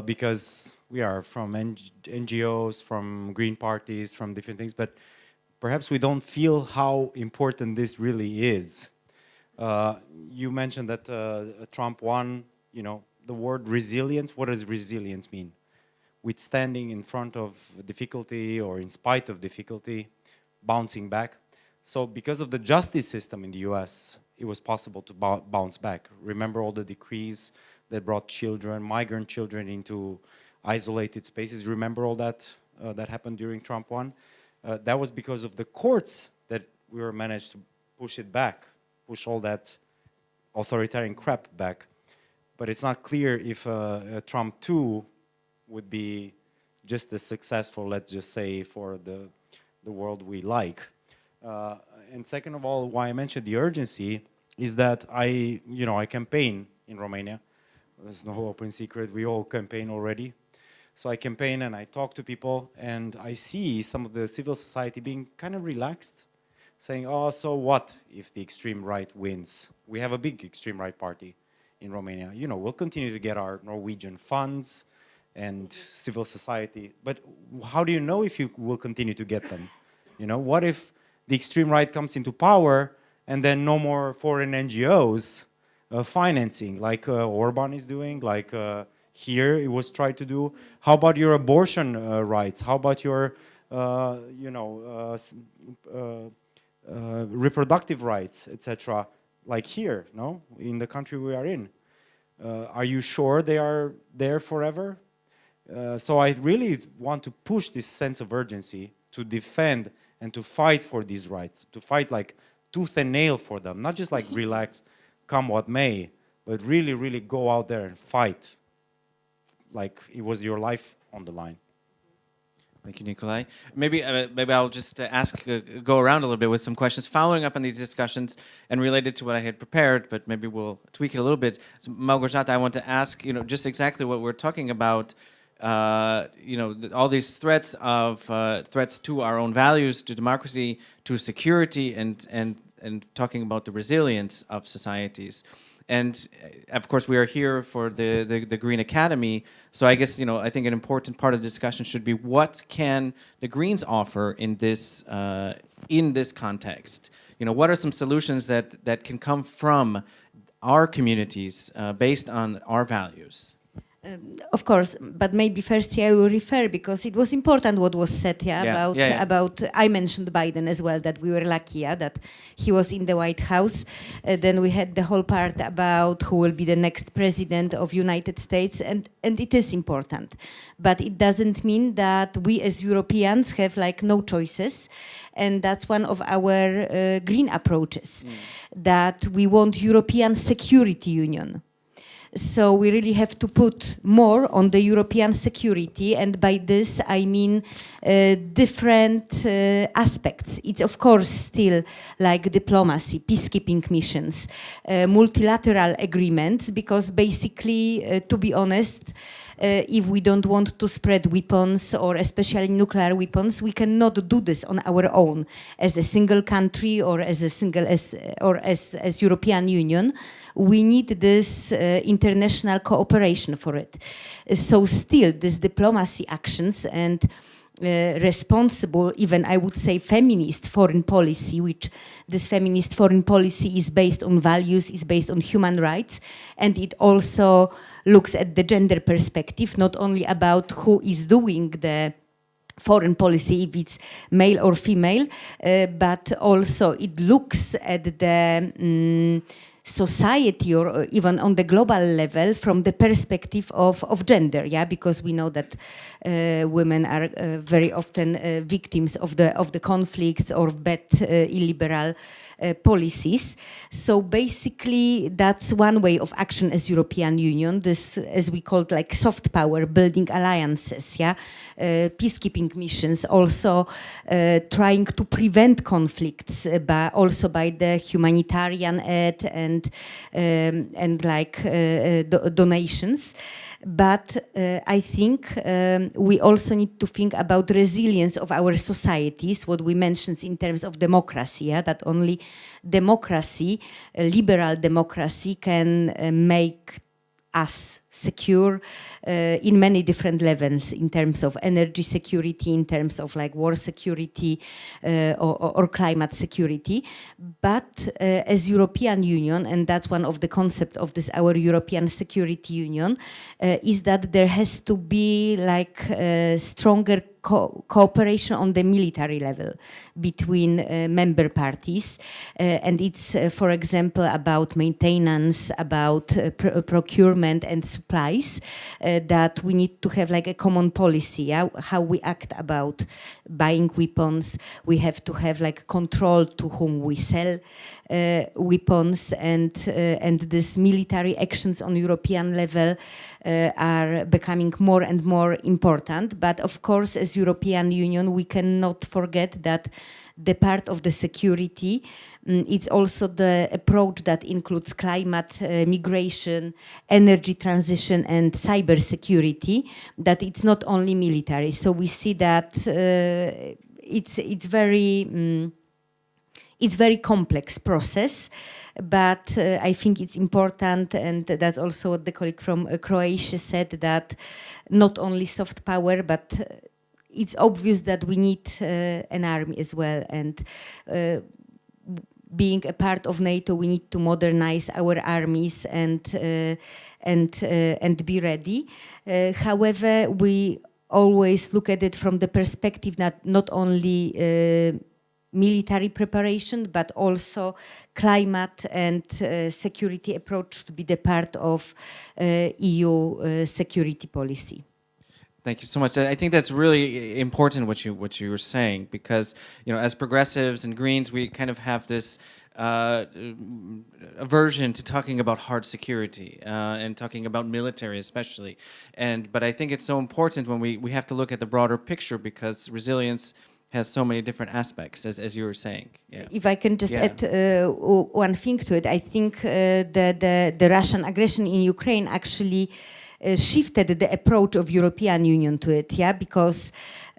because we are from NGOs, from green parties, from different things, but perhaps we don't feel how important this really is. You mentioned that Trump won, you know, the word resilience. What does resilience mean? Withstanding in front of difficulty or in spite of difficulty, bouncing back. So because of the justice system in the US, it was possible to bounce back. Remember all the decrees that brought children, migrant children into isolated spaces. Remember all that that happened during Trump 1? That was because of the courts that we were managed to push it back, push all that authoritarian crap back. But it's not clear if Trump 2 would be just as successful, let's just say, for the world we like. And second of all, why I mentioned the urgency is that I campaign in Romania. There's no open secret, we all campaign already. So I campaign and I talk to people, and I see some of the civil society being kind of relaxed, saying, oh, so what if the extreme right wins? We have a big extreme right party in Romania. You know, we'll continue to get our Norwegian funds and civil society, but how do you know if you will continue to get them? You know, what if the extreme right comes into power and then no more foreign NGOs financing, like Orban is doing, like here it was tried to do? How about your abortion rights? How about your, reproductive rights, etc.? Like here, no, in the country we are in. Are you sure they are there forever? So I really want to push this sense of urgency to defend and to fight for these rights, to fight like tooth and nail for them, not just like relax, come what may, but really, really go out there and fight like it was your life on the line. Thank you, Nikolai. Maybe I'll just go around a little bit with some questions following up on these discussions and related to what I had prepared, but maybe we'll tweak it a little bit. So, Małgorzata, I want to ask, just exactly what we're talking about. All these threats to our own values, to democracy, to security, and talking about the resilience of societies. And of course, we are here for the Green Academy. So I guess I think an important part of the discussion should be what can the Greens offer in this context. What are some solutions that can come from our communities based on our values? Of course, but maybe first I will refer, because it was important what was said about I mentioned Biden as well, that we were lucky that he was in the White House. Then we had the whole part about who will be the next president of United States, and it is important. But it doesn't mean that we as Europeans have like no choices, and that's one of our green approaches, that we want European Security Union. So we really have to put more on the European security, and by this I mean different aspects. It's of course still like diplomacy, peacekeeping missions, multilateral agreements, because basically, to be honest, if we don't want to spread weapons, or especially nuclear weapons, we cannot do this on our own as a single country or as European Union. We need this international cooperation for it. So still, these diplomacy actions and responsible, even I would say feminist foreign policy, which this feminist foreign policy is based on values, is based on human rights, and it also looks at the gender perspective, not only about who is doing the foreign policy, if it's male or female, but also it looks at the society or even on the global level from the perspective of gender, yeah, because we know that women are very often victims of the conflicts or bad illiberal policies. So basically that's one way of action as European Union, this as we call it, like soft power, building alliances, yeah, peacekeeping missions, also trying to prevent conflicts also by the humanitarian aid and like donations. But I think we also need to think about resilience of our societies, what we mentioned in terms of democracy, yeah? That only democracy, liberal democracy, can make us secure in many different levels, in terms of energy security, in terms of like war security or climate security. But as European Union, and that's one of the concepts of this our European Security Union, is that there has to be like stronger cooperation on the military level between member parties, and it's for example about maintenance, about procurement and supplies, that we need to have like a common policy, yeah? How we act about buying weapons. We have to have like control to whom we sell weapons, and these military actions on European level are becoming more and more important. But of course, as European Union, we cannot forget that the part of the security, it's also the approach that includes climate, migration, energy transition, and cyber security, that it's not only military. So we see that it's very complex process, but I think it's important, and that's also what the colleague from Croatia said, that not only soft power, but it's obvious that we need an army as well, and being a part of NATO, we need to modernize our armies and be ready. However, we always look at it from the perspective not only military preparation, but also climate and security approach to be the part of EU security policy. Thank you so much. I think that's really important what you were saying, because as progressives and Greens, we kind of have this aversion to talking about hard security and talking about military especially. But I think it's so important when we have to look at the broader picture, because resilience has so many different aspects, as you were saying. Yeah. If I can just add one thing to it, I think the Russian aggression in Ukraine actually shifted the approach of European Union to it, yeah, because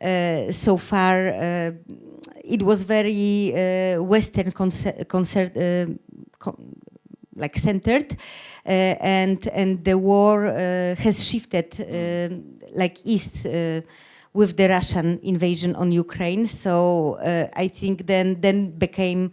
so far it was very Western centered, and the war has shifted like east with the Russian invasion on Ukraine. So I think then became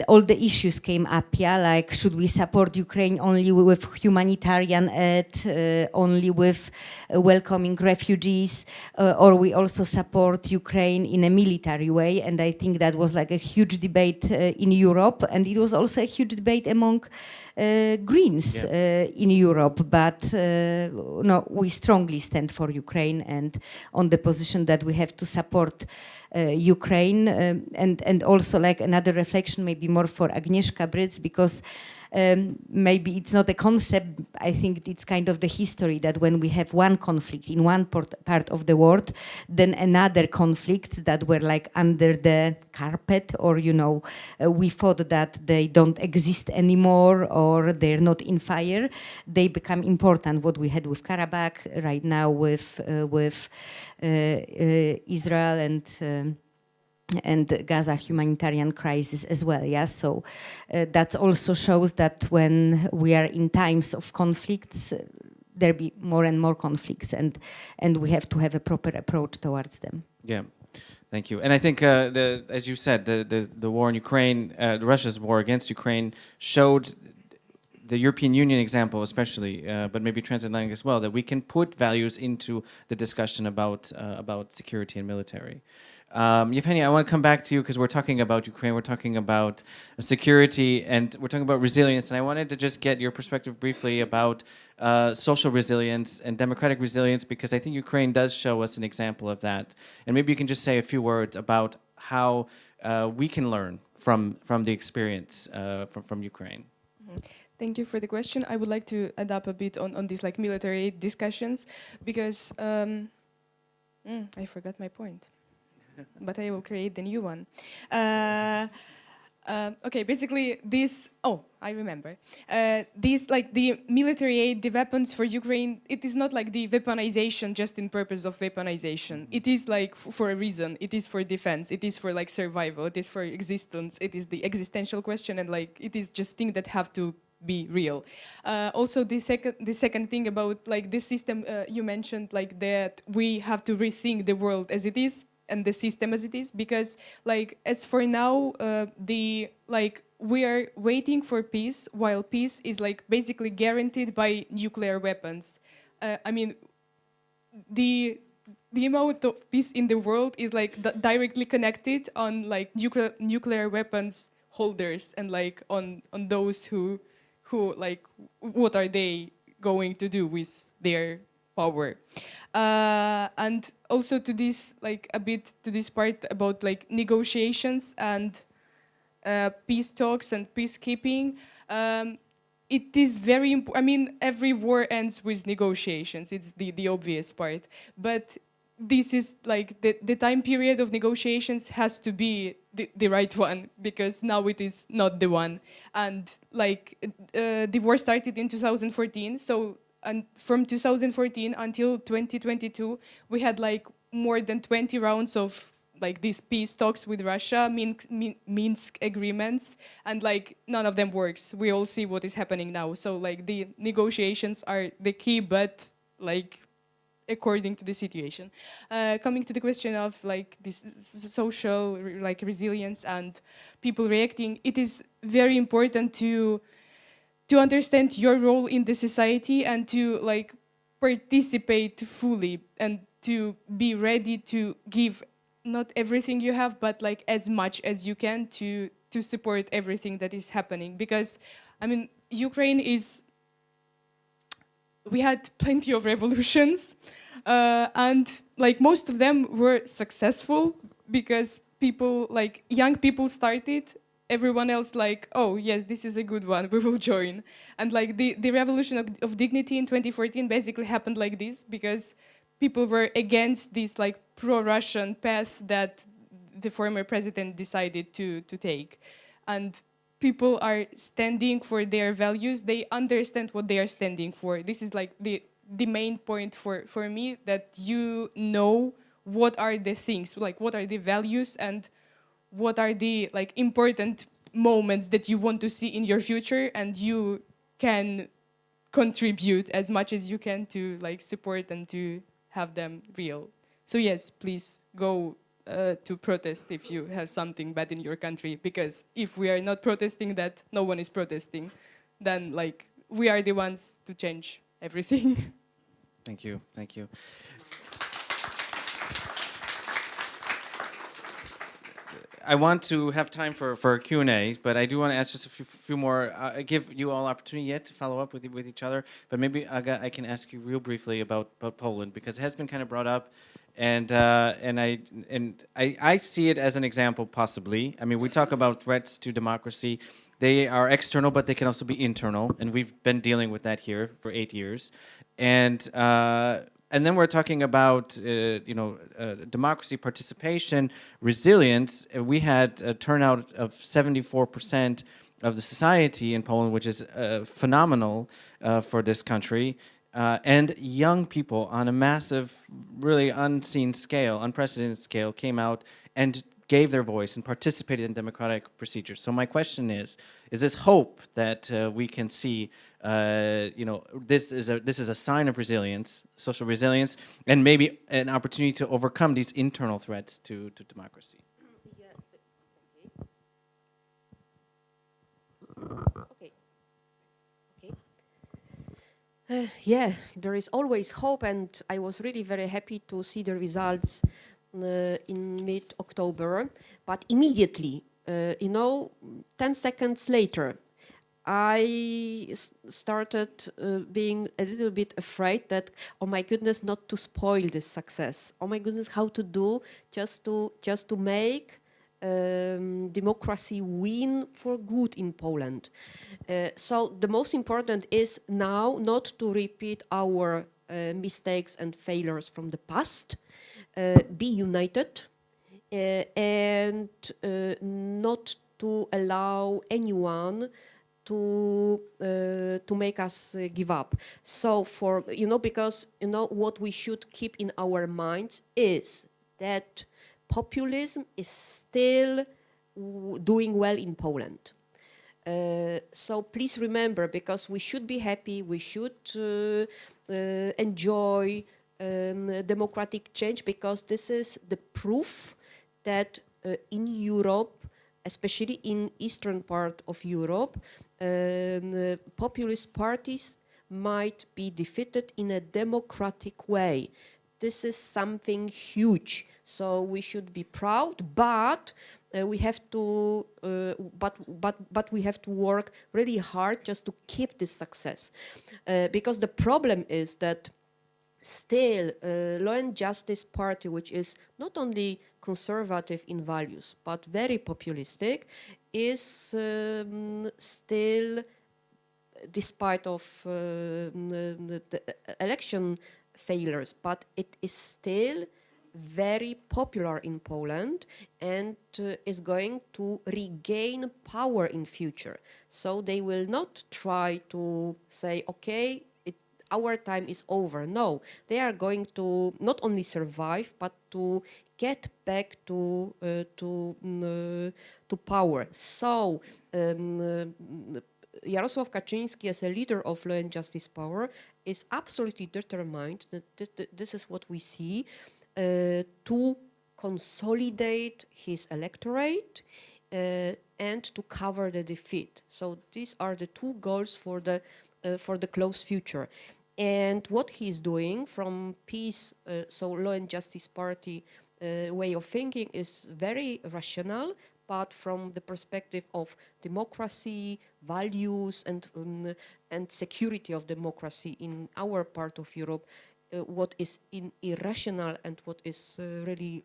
all the issues came up, yeah, like should we support Ukraine only with humanitarian aid, only with welcoming refugees, or we also support Ukraine in a military way? And I think that was like a huge debate in Europe, and it was also a huge debate among Greens in Europe. But no, we strongly stand for Ukraine and on the position that we have to support Ukraine, and also like another reflection, maybe more for Agnieszka Brits, because maybe it's not a concept. I think it's kind of the history that when we have one conflict in one part of the world, then another conflict that were like under the carpet, or we thought that they don't exist anymore or they're not in fire, they become important. What we had with Karabakh, right now with Israel and Gaza humanitarian crisis as well, yeah. So that also shows that when we are in times of conflicts, there be more and more conflicts, and we have to have a proper approach towards them. Yeah, thank you. And I think, as you said, the war in Ukraine, Russia's war against Ukraine, showed the European Union example especially, but maybe transatlantic as well, that we can put values into the discussion about security and military. Yevgeny, I want to come back to you because we're talking about Ukraine, we're talking about security, and we're talking about resilience. And I wanted to just get your perspective briefly about social resilience and democratic resilience, because I think Ukraine does show us an example of that. And maybe you can just say a few words about how we can learn from the experience from Ukraine. Thank you for the question. I would like to add up a bit on these like military discussions, because I forgot my point. But I will create the new one. Okay, basically this, I remember. These, like the military aid, the weapons for Ukraine, it is not like the weaponization just in purpose of weaponization. It is like for a reason. It is for defense. It is for like survival. It is for existence. It is the existential question, and like it is just things that have to be real. Also, the second thing about like this system you mentioned, like that we have to rethink the world as it is and the system as it is, because like as for now we are waiting for peace, while peace is like basically guaranteed by nuclear weapons. I mean, the amount of peace in the world is like directly connected on like nuclear weapons holders, and like on those who like what are they going to do with their power. And also to this, like a bit to this part about like negotiations and peace talks and peacekeeping. It is very important. I mean, every war ends with negotiations. It's the obvious part. But this is like the time period of negotiations has to be the right one, because now it is not the one. And like the war started in 2014, so and from 2014 until 2022, we had like more than 20 rounds of like these peace talks with Russia, Minsk agreements, and like none of them works. We all see what is happening now. So like the negotiations are the key, but like according to the situation. Coming to the question of like this social like resilience and people reacting, it is very important to understand your role in the society and to like participate fully, and to be ready to give not everything you have, but like as much as you can to support everything that is happening. Because I mean, Ukraine is, we had plenty of revolutions, and like most of them were successful because people, like young people started, everyone else like, oh yes, this is a good one, we will join. And like the revolution of dignity in 2014 basically happened like this, because people were against this like pro-Russian path that the former president decided to take. And people are standing for their values, they understand what they are standing for. This is like the main point for me, that you know what are the things, like what are the values and what are the like important moments that you want to see in your future, and you can contribute as much as you can to like support and to have them real. So yes, please go to protest if you have something bad in your country, because if we are not protesting that, no one is protesting, then like we are the ones to change everything. Thank you, thank you. I want to have time for Q&A, but I do want to ask just a few more. Give you all opportunity yet to follow up with each other, but maybe I can ask you real briefly about Poland, because it has been kind of brought up, and I see it as an example possibly. I mean, we talk about threats to democracy. They are external, but they can also be internal, and we've been dealing with that here for 8 years, and then we're talking about democracy, participation, resilience. We had a turnout of 74% of the society in Poland, which is phenomenal for this country. And young people on a massive, really unseen scale, unprecedented scale, came out and gave their voice and participated in democratic procedures. So my question is this hope that we can see, this is a sign of resilience, social resilience, and maybe an opportunity to overcome these internal threats to democracy? Yeah, there is always hope, and I was really very happy to see the results in mid-October. But immediately, 10 seconds later, I started being a little bit afraid that, oh my goodness, not to spoil this success. Oh my goodness, how to do just to make democracy win for good in Poland. So the most important is now not to repeat our mistakes and failures from the past. Be united and not to allow anyone to make us give up. So because what we should keep in our minds is that populism is still doing well in Poland. So please remember, because we should be happy, we should enjoy democratic change, because this is the proof that in Europe, especially in eastern part of Europe, populist parties might be defeated in a democratic way. This is something huge. So we should be proud, but we have to, but we have to work really hard just to keep this success, because the problem is that still, Law and Justice Party, which is not only conservative in values but very populistic, is still, despite of the election failures, but it is still very popular in Poland and is going to regain power in future. So they will not try to say, okay, our time is over. No, they are going to not only survive, but to get back to power. So Jarosław Kaczyński, as a leader of Law and Justice Power, is absolutely determined that this is what we see, to consolidate his electorate and to cover the defeat. So these are the two goals for the close future. And what he's doing from peace, so Law and Justice Party way of thinking is very rational, but from the perspective of democracy, values, and security of democracy in our part of Europe, what is irrational and what is really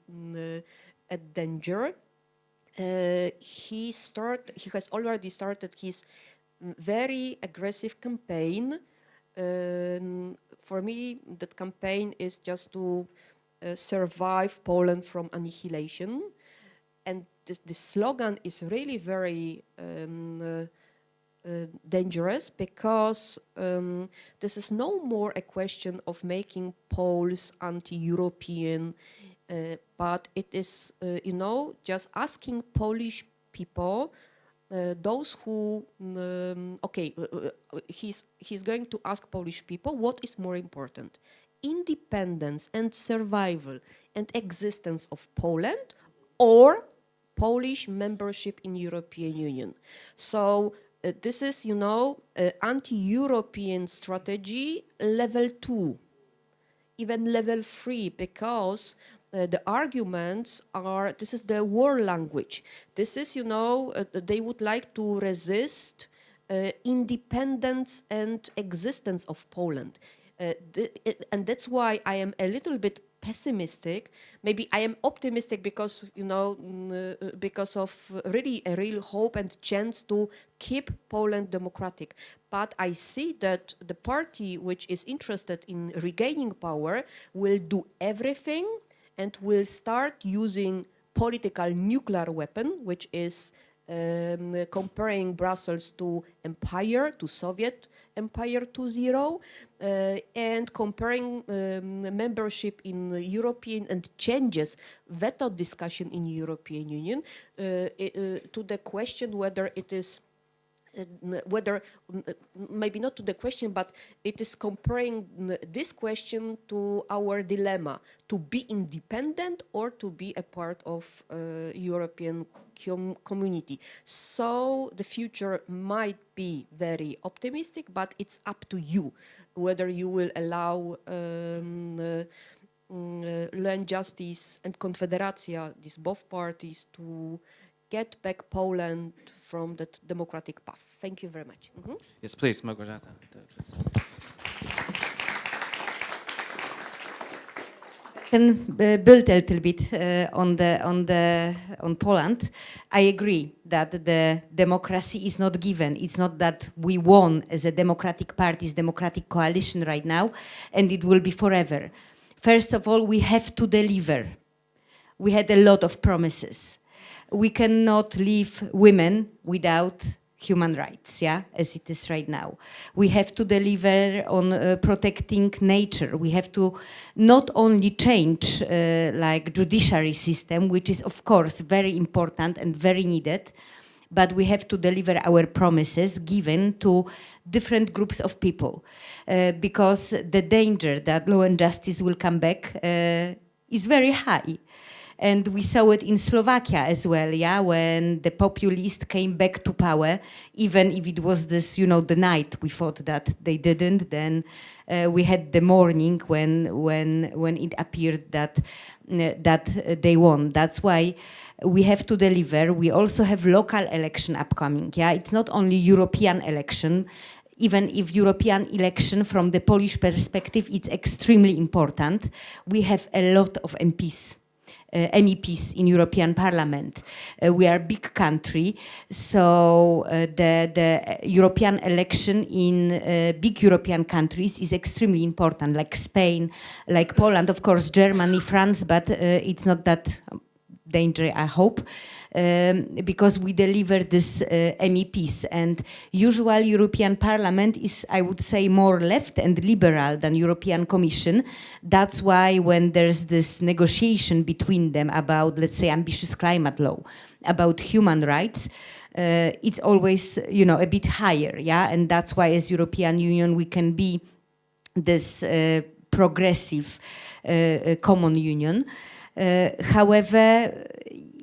a danger. He has already started his very aggressive campaign. For me, that campaign is just to survive Poland from annihilation. And this slogan is really very dangerous, because this is no more a question of making Poles anti-European, but it is, just asking Polish people, those who, he's going to ask Polish people what is more important, independence and survival and existence of Poland, or Polish membership in European Union. So this is, anti-European strategy level 2, even level 3, because the arguments are, this is the war language. This is, they would like to resist independence and existence of Poland. And that's why I am a little bit pessimistic. Maybe I am optimistic because, because of really a real hope and chance to keep Poland democratic. But I see that the party which is interested in regaining power will do everything and will start using political nuclear weapon, which is comparing Brussels to empire, to Soviet Empire 2.0, and comparing membership in European and changes, veto discussion in European Union to the question whether it is whether, maybe not to the question, but it is comparing this question to our dilemma, to be independent or to be a part of European community. So the future might be very optimistic, but it's up to you whether you will allow Land Justice and Confederacja, these both parties, to get back Poland from that democratic path. Thank you very much. Yes, please, Małgorzata. Can build a little bit on Poland. I agree that the democracy is not given. It's not that we won as a democratic parties, democratic coalition right now, and it will be forever. First of all, we have to deliver. We had a lot of promises. We cannot leave women without human rights, yeah, as it is right now. We have to deliver on protecting nature. We have to not only change like judiciary system, which is of course very important and very needed, but we have to deliver our promises given to different groups of people, because the danger that law and justice will come back is very high. And we saw it in Slovakia as well, yeah, when the populists came back to power, even if it was this, you know, the night we thought that they didn't, then we had the morning when it appeared that they won. That's why we have to deliver. We also have local election upcoming, yeah. It's not only European election. Even if European election from the Polish perspective, it's extremely important. We have a lot of MPs. MEPs in European Parliament. We are a big country, so the European election in big European countries is extremely important, like Spain, like Poland, of course, Germany, France, but it's not that danger, I hope, because we deliver this MEPs. And usual European Parliament is, I would say, more left and liberal than European Commission. That's why when there's this negotiation between them about, let's say, ambitious climate law, about human rights, it's always, you know, a bit higher, yeah? And that's why as European Union we can be this progressive common union. However,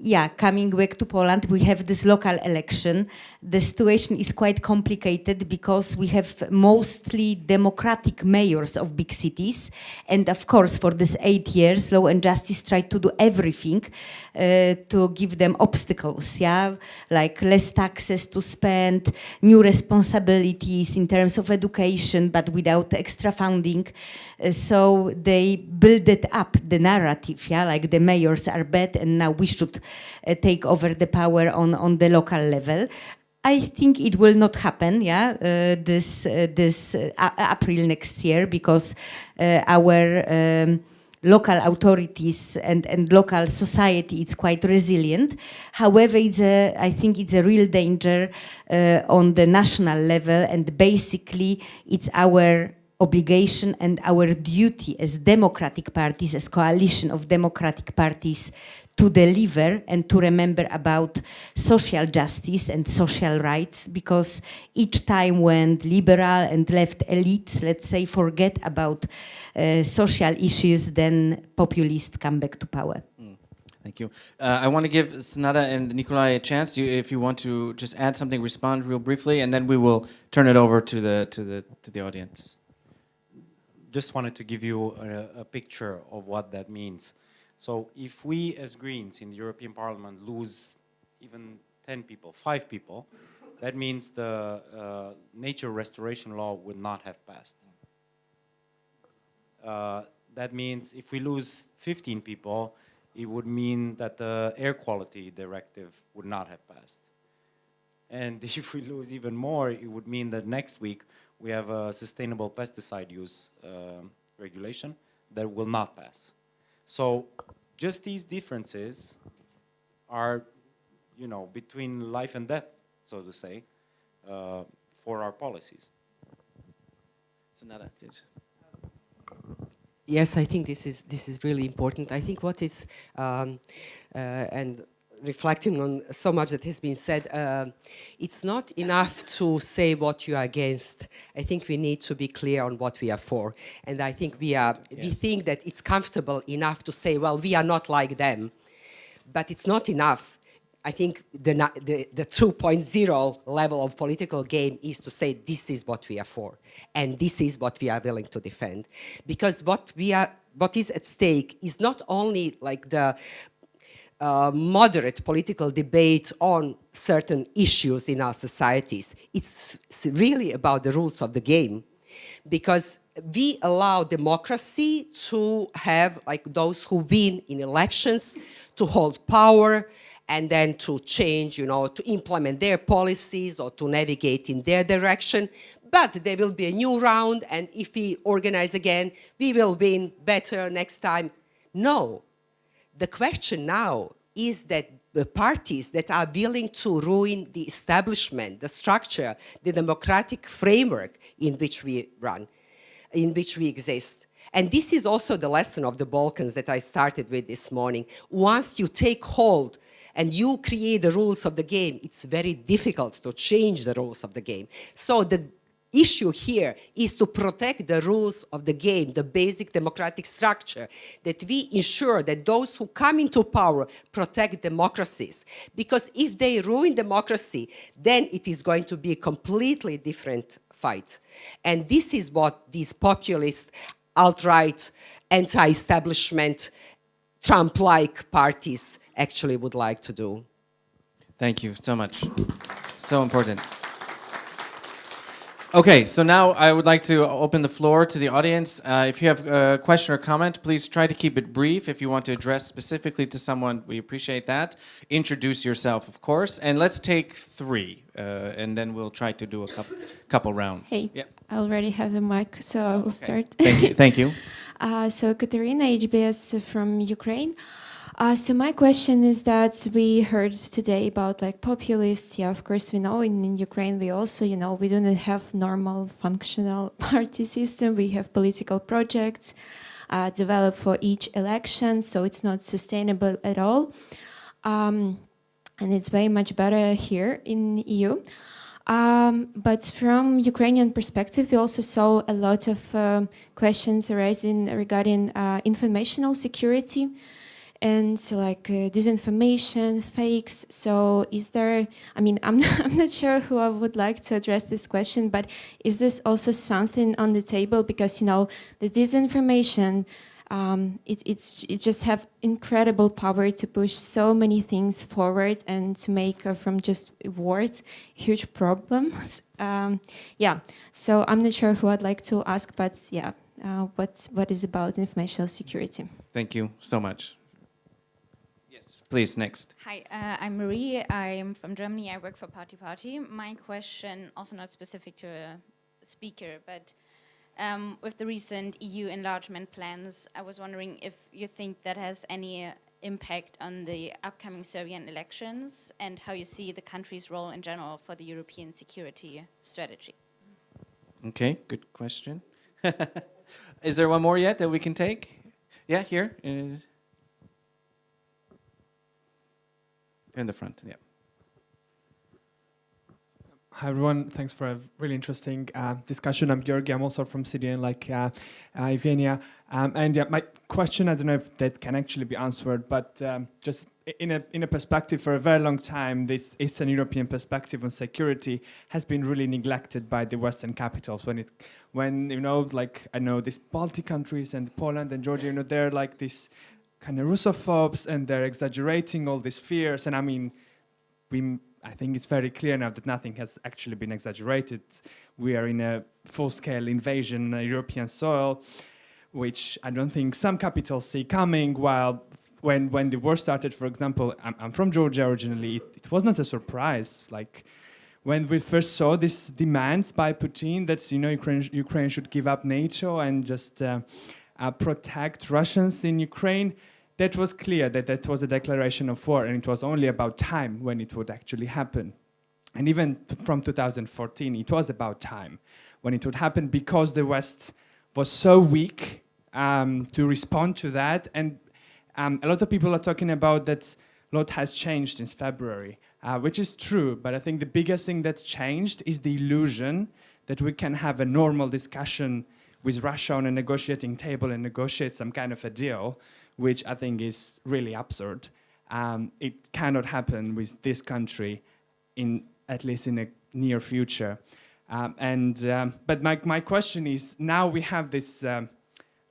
yeah, coming back to Poland, we have this local election. The situation is quite complicated because we have mostly democratic mayors of big cities. And of course, for these 8 years, Law and Justice tried to do everything to give them obstacles, yeah? Like less taxes to spend, new responsibilities in terms of education, but without extra funding. So they built it up, the narrative, yeah? Like the mayors are bad and now we should take over the power on the local level. I think it will not happen, yeah, this April next year, because our local authorities and local society is quite resilient. However, I think it's a real danger on the national level, and basically it's our obligation and our duty as democratic parties, as coalition of democratic parties, to deliver and to remember about social justice and social rights, because each time when liberal and left elites, let's say, forget about social issues, then populists come back to power. Thank you. I want to give Senada and Nikolai a chance. If you want to just add something, respond real briefly, and then we will turn it over to the audience. Just wanted to give you a picture of what that means. So if we as Greens in the European Parliament lose even 10 people, 5 people, that means the nature restoration law would not have passed. That means if we lose 15 people, it would mean that the air quality directive would not have passed. And if we lose even more, it would mean that next week we have a sustainable pesticide use regulation that will not pass. So just these differences are, you know, between life and death, so to say, for our policies. Senada, Yes, I think this is really important. I think what is and reflecting on so much that has been said. It's not enough to say what you are against. I think we need to be clear on what we are for. And I think we think that it's comfortable enough to say, well, we are not like them. But it's not enough. I think the 2.0 level of political game is to say this is what we are for, and this is what we are willing to defend. Because what is at stake is not only like the moderate political debate on certain issues in our societies. It's really about the rules of the game, because we allow democracy to have like those who win in elections to hold power and then to change, to implement their policies or to navigate in their direction. But there will be a new round, and if we organize again, we will win better next time. No. The question now is that the parties that are willing to ruin the establishment, the structure, the democratic framework in which we run, in which we exist. And this is also the lesson of the Balkans that I started with this morning. Once you take hold and you create the rules of the game, it's very difficult to change the rules of the game. So the issue here is to protect the rules of the game, the basic democratic structure, that we ensure that those who come into power protect democracies. Because if they ruin democracy, then it is going to be a completely different fight. And this is what these populist, alt-right, anti-establishment, Trump-like parties actually would like to do. Thank you so much. So important. Okay, so now I would like to open the floor to the audience. If you have a question or comment, please try to keep it brief. If you want to address specifically to someone, we appreciate that. Introduce yourself, of course, and let's take 3, and then we'll try to do a couple rounds. Hey, yeah. I already have the mic, so I will start. Thank you. Thank you. So Katerina, HBS from Ukraine. So my question is that we heard today about like populists. Yeah, of course we know in Ukraine we also, we don't have normal functional party system. We have political projects developed for each election, so it's not sustainable at all. And it's very much better here in EU. But from Ukrainian perspective, we also saw a lot of questions arising regarding informational security. And so like disinformation, fakes. So is there, I'm not sure who I would like to address this question, but is this also something on the table? Because, the disinformation, it just have incredible power to push so many things forward and to make from just words huge problems. Yeah, so I'm not sure who I'd like to ask, but yeah, what is about informational security? Thank you so much. Please, next. Hi, I'm Marie. I'm from Germany. I work for Party. My question, also not specific to a speaker, but with the recent EU enlargement plans, I was wondering if you think that has any impact on the upcoming Serbian elections and how you see the country's role in general for the European security strategy. Okay, good question. Is there one more yet that we can take? Yeah, here. In the front, yeah. Hi everyone, thanks for a really interesting discussion. I'm Georgi, I'm also from CDN, like Evgenia. And yeah, my question, I don't know if that can actually be answered, but just in a perspective for a very long time, this Eastern European perspective on security has been really neglected by the Western capitals. When like I know these Baltic countries and Poland and Georgia, they're like this kind of Russophobes, and they're exaggerating all these fears. And I think it's very clear now that nothing has actually been exaggerated. We are in a full-scale invasion on European soil, which I don't think some capitals see coming. While when the war started, for example, I'm from Georgia originally, it was not a surprise. Like when we first saw these demands by Putin that Ukraine should give up NATO and just protect Russians in Ukraine, that was clear that was a declaration of war, and it was only about time when it would actually happen. And even from 2014, it was about time when it would happen, because the West was so weak to respond to that. And a lot of people are talking about that lot has changed since February, which is true. But I think the biggest thing that's changed is the illusion that we can have a normal discussion with Russia on a negotiating table and negotiate some kind of a deal, which I think is really absurd. It cannot happen with this country, at least in a near future. But my question is, now we have this,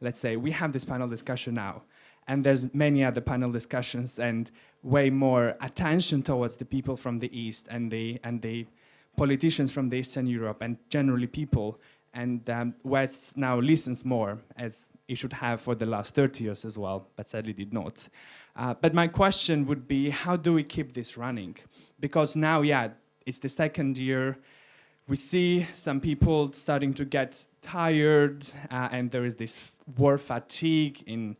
let's say, we have this panel discussion now, and there's many other panel discussions and way more attention towards the people from the East and the politicians from the Eastern Europe and generally people. And West now listens more, as it should have for the last 30 years as well, but sadly did not. But my question would be, how do we keep this running? Because now, yeah, it's the second year. We see some people starting to get tired, and there is this war fatigue in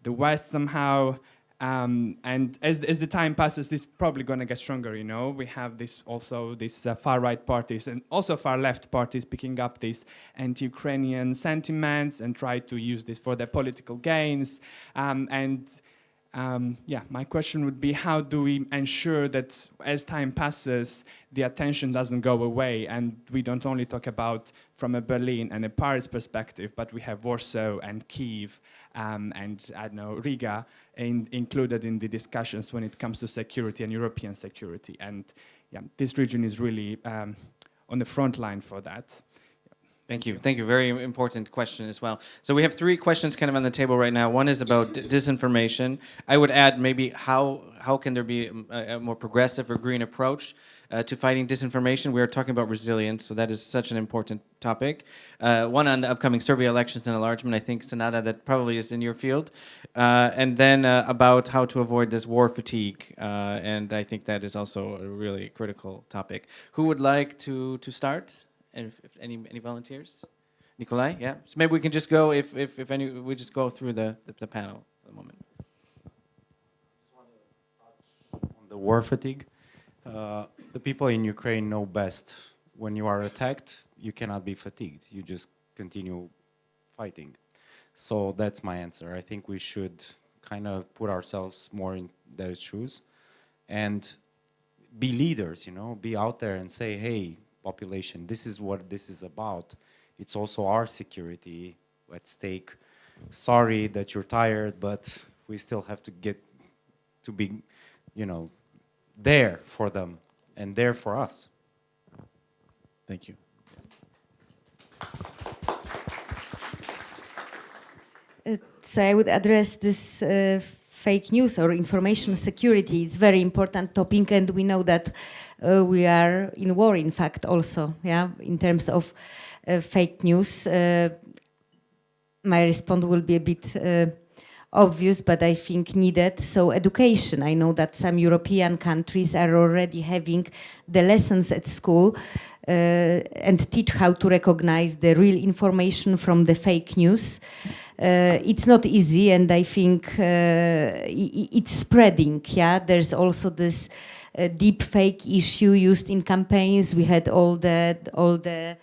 the West somehow. And as the time passes, this is probably going to get stronger, you know. We have these far-right parties and also far-left parties picking up these anti-Ukrainian sentiments and try to use this for their political gains. Yeah, my question would be, how do we ensure that as time passes, the attention doesn't go away, and we don't only talk about from a Berlin and a Paris perspective, but we have Warsaw and Kyiv and, I don't know, Riga included in the discussions when it comes to security and European security. And yeah, this region is really on the front line for that. Thank you. Thank you. Very important question as well. So we have three questions kind of on the table right now. One is about disinformation. I would add maybe how can there be a more progressive or green approach to fighting disinformation. We are talking about resilience, so that is such an important topic. One on the upcoming Serbia elections and enlargement. I think, Senada, that probably is in your field. And then about how to avoid this war fatigue. And I think that is also a really critical topic. Who would like to start? And if any volunteers? Nikolai, yeah. So maybe we can just go, if any, we just go through the panel at the moment. On the war fatigue, the people in Ukraine know best. When you are attacked, you cannot be fatigued. You just continue fighting. So that's my answer. I think we should kind of put ourselves more in their shoes and be leaders, you know, be out there and say, hey, population, this is what this is about. It's also our security at stake. Sorry that you're tired, but we still have to get to be, you know, there for them and there for us. Thank you. So I would address this fake news or information security. It's a very important topic, and we know that we are in war, in fact, also, yeah, in terms of fake news. My response will be a bit obvious, but I think needed. So education, I know that some European countries are already having the lessons at school and teach how to recognize the real information from the fake news. It's not easy, and I think it's spreading. Yeah, there's also this deep fake issue used in campaigns. We had all the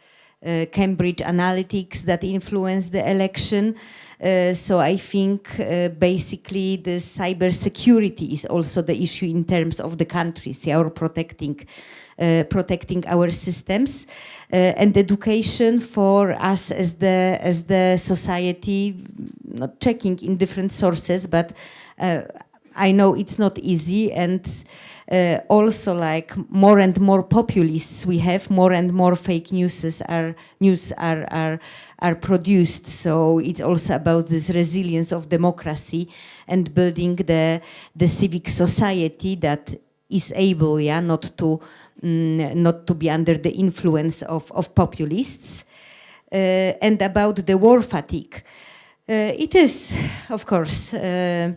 Cambridge Analytics that influenced the election. So I think basically the cybersecurity is also the issue in terms of the countries, yeah, or protecting our systems, and education for us as the society, not checking in different sources, but I know it's not easy, and also like more and more populists we have, more and more fake news are produced. So it's also about this resilience of democracy and building the civic society that is able, yeah, not to be under the influence of populists. And about the war fatigue, it is, of course, a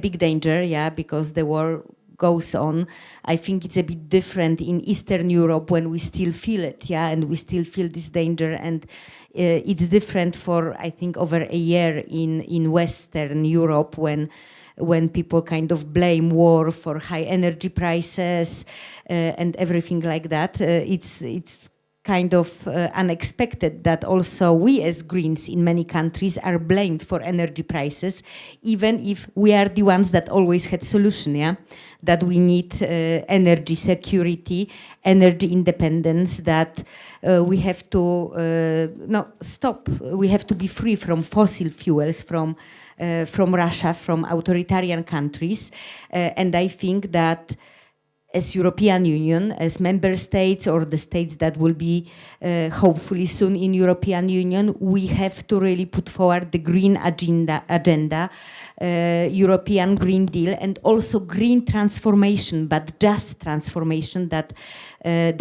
big danger, yeah, because the war goes on. I think it's a bit different in Eastern Europe when we still feel it, yeah, and we still feel this danger, and it's different for, I think, over a year in Western Europe when people kind of blame war for high energy prices and everything like that. It's kind of unexpected that also we as Greens in many countries are blamed for energy prices, even if we are the ones that always had solution, yeah? That we need energy security, energy independence, that we have to stop. We have to be free from fossil fuels, from Russia, from authoritarian countries. And I think that as European Union, as member states or the states that will be hopefully soon in European Union, we have to really put forward the green agenda, European Green Deal, and also green transformation, but just transformation that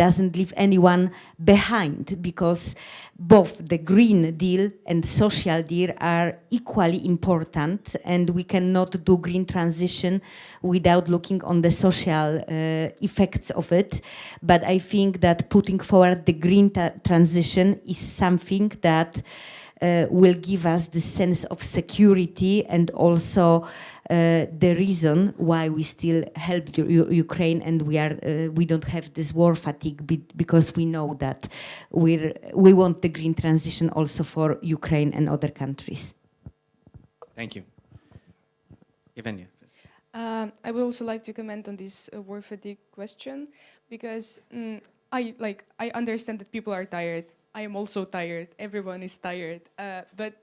doesn't leave anyone behind, because both the Green Deal and Social Deal are equally important, and we cannot do green transition without looking on the social effects of it. But I think that putting forward the green transition is something that will give us the sense of security, and also the reason why we still help Ukraine, and we don't have this war fatigue, because we know that we want the green transition also for Ukraine and other countries. Thank you. Evgenia. I would also like to comment on this war fatigue question, because I understand that people are tired. I am also tired. Everyone is tired. But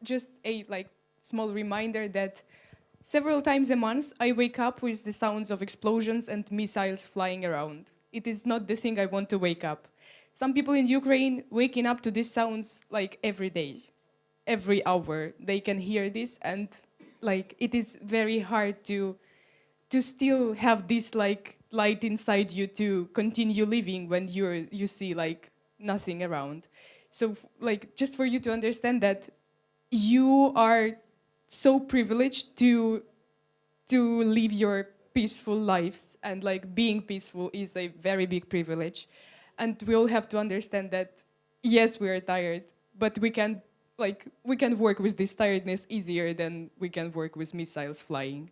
just a small reminder that several times a month I wake up with the sounds of explosions and missiles flying around. It is not the thing I want to wake up. Some people in Ukraine waking up to these sounds every day, every hour. They can hear this, and it is very hard to still have this light inside you to continue living when you see nothing around. So just for you to understand that you are so privileged to live your peaceful lives, and being peaceful is a very big privilege. And we all have to understand that yes, we are tired, but we can work with this tiredness easier than we can work with missiles flying.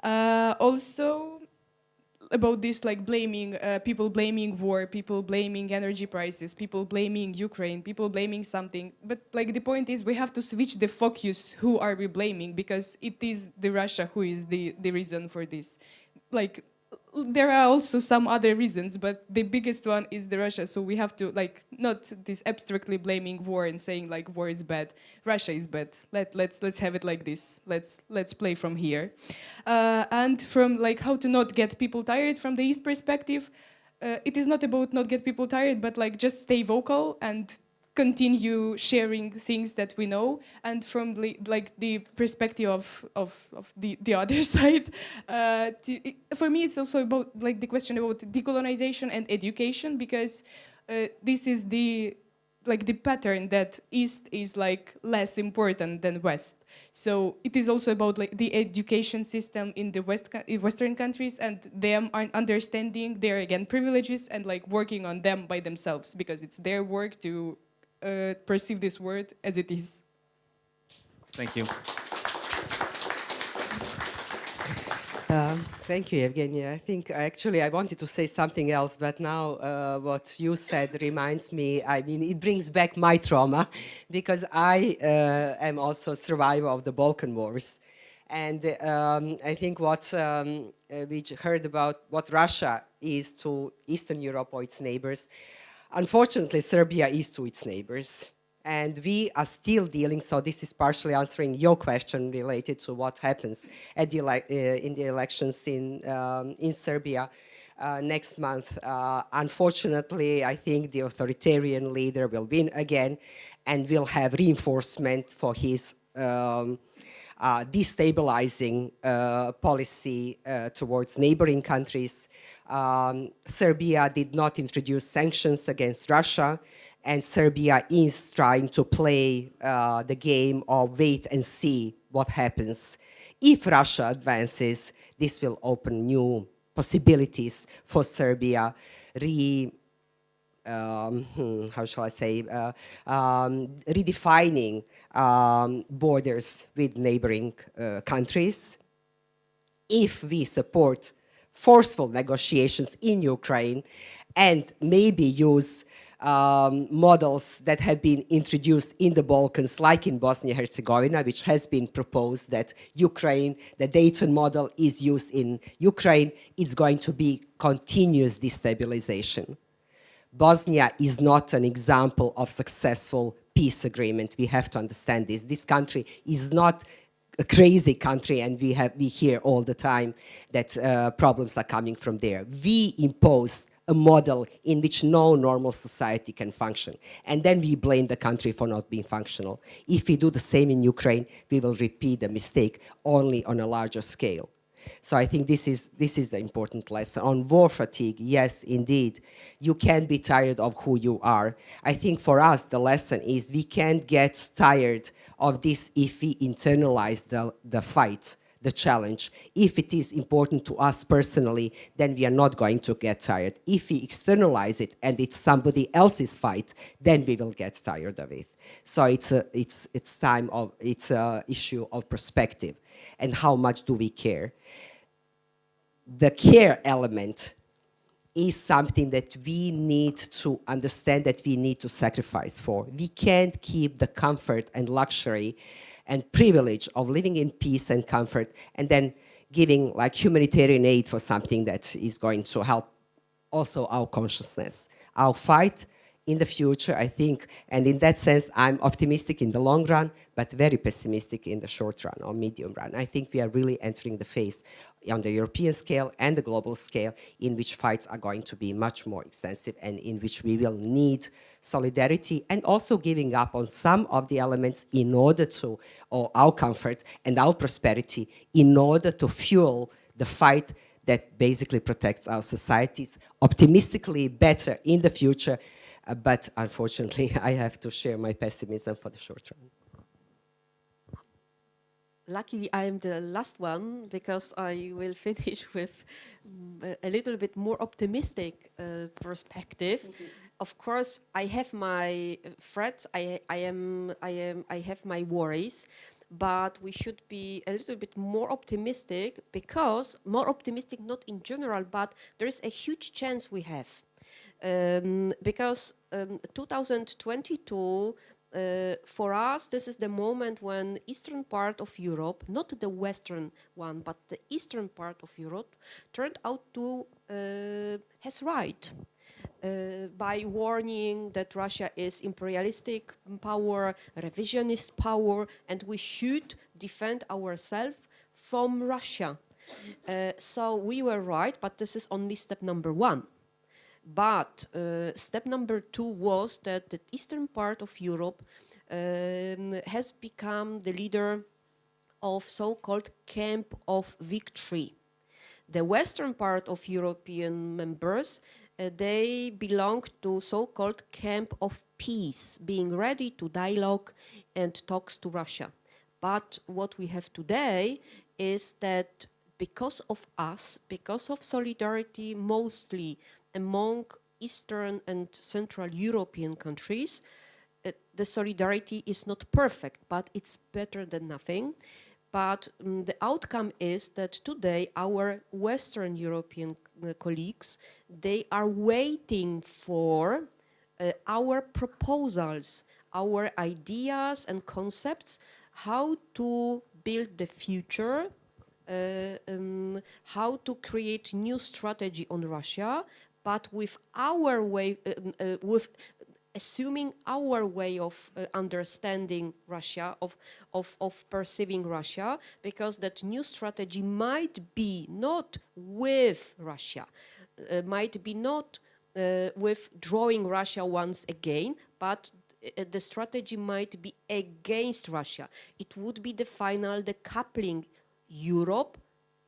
Also, about this blaming, people blaming war, people blaming energy prices, people blaming Ukraine, people blaming something. But the point is we have to switch the focus, who are we blaming, because it is the Russia who is the reason for this. There are also some other reasons, but the biggest one is the Russia. So we have to not this abstractly blaming war and saying war is bad, Russia is bad. Let's have it like this. Let's play from here, and from how to not get people tired from the East perspective. It is not about not get people tired, but just stay vocal and continue sharing things that we know. And from the perspective of the other side, for me it's also about the question about decolonization and education, because this is the pattern that East is less important than West. So it is also about the education system in the Western countries, and them are understanding their again privileges and working on them by themselves, because it's their work to perceive this world as it is. Thank you. Thank you, Evgenia. I think actually I wanted to say something else, but now what you said reminds me, it brings back my trauma, because I am also a survivor of the Balkan Wars. And I think what we heard about what Russia is to Eastern Europe or its neighbors, unfortunately, Serbia is to its neighbors. And we are still dealing, so this is partially answering your question related to what happens at in the elections in Serbia next month. Unfortunately, I think the authoritarian leader will win again and will have reinforcement for his destabilizing policy towards neighboring countries. Serbia did not introduce sanctions against Russia, and Serbia is trying to play the game of wait and see what happens. If Russia advances, this will open new possibilities for Serbia, redefining borders with neighboring countries. If we support forceful negotiations in Ukraine and maybe use models that have been introduced in the Balkans, like in Bosnia-Herzegovina, which has been proposed that Ukraine, the Dayton model is used in Ukraine, it's going to be continuous destabilization. Bosnia is not an example of successful peace agreement. We have to understand this. This country is not a crazy country, and we hear all the time that problems are coming from there. We imposed a model in which no normal society can function, and then we blame the country for not being functional. If we do the same in Ukraine, we will repeat the mistake, only on a larger scale. So I think this is the important lesson. On war fatigue, yes, indeed, you can be tired of who you are. I think for us, the lesson is we can't get tired of this if we internalize the fight, the challenge. If it is important to us personally, then we are not going to get tired. If we externalize it and it's somebody else's fight, then we will get tired of it. So it's an issue of perspective and how much do we care. The care element is something that we need to understand, that we need to sacrifice for. We can't keep the comfort and luxury and privilege of living in peace and comfort and then giving like humanitarian aid for something that is going to help also our consciousness. Our fight in the future, I think, and in that sense, I'm optimistic in the long run, but very pessimistic in the short run or medium run. I think we are really entering the phase on the European scale and the global scale in which fights are going to be much more extensive and in which we will need solidarity and also giving up on some of the elements in order to, or our comfort and our prosperity, in order to fuel the fight that basically protects our societies optimistically better in the future. But unfortunately, I have to share my pessimism for the short run. Luckily, I am the last one because I will finish with a little bit more optimistic perspective. Of course, I have my threats. I have my worries, but we should be a little bit more optimistic because more optimistic, not in general, but there is a huge chance we have. Because 2022, for us, this is the moment when eastern part of Europe, not the western one, but the eastern part of Europe, turned out to has right. By warning that Russia is imperialistic power, revisionist power, and we should defend ourselves from Russia. So we were right, but this is only step number one. But step number two was that the eastern part of Europe has become the leader of so-called camp of victory. The western part of European members, they belong to so-called camp of peace, being ready to dialogue and talks to Russia. But what we have today is that because of us, because of solidarity mostly among Eastern and Central European countries, the solidarity is not perfect, but it's better than nothing. But the outcome is that today our Western European colleagues, they are waiting for our proposals, our ideas and concepts, how to build the future, how to create new strategy on Russia, but with our way, with assuming our way of understanding Russia, of perceiving Russia, because that new strategy might be not with Russia, might be not withdrawing Russia once again, but the strategy might be against Russia. It would be the final decoupling Europe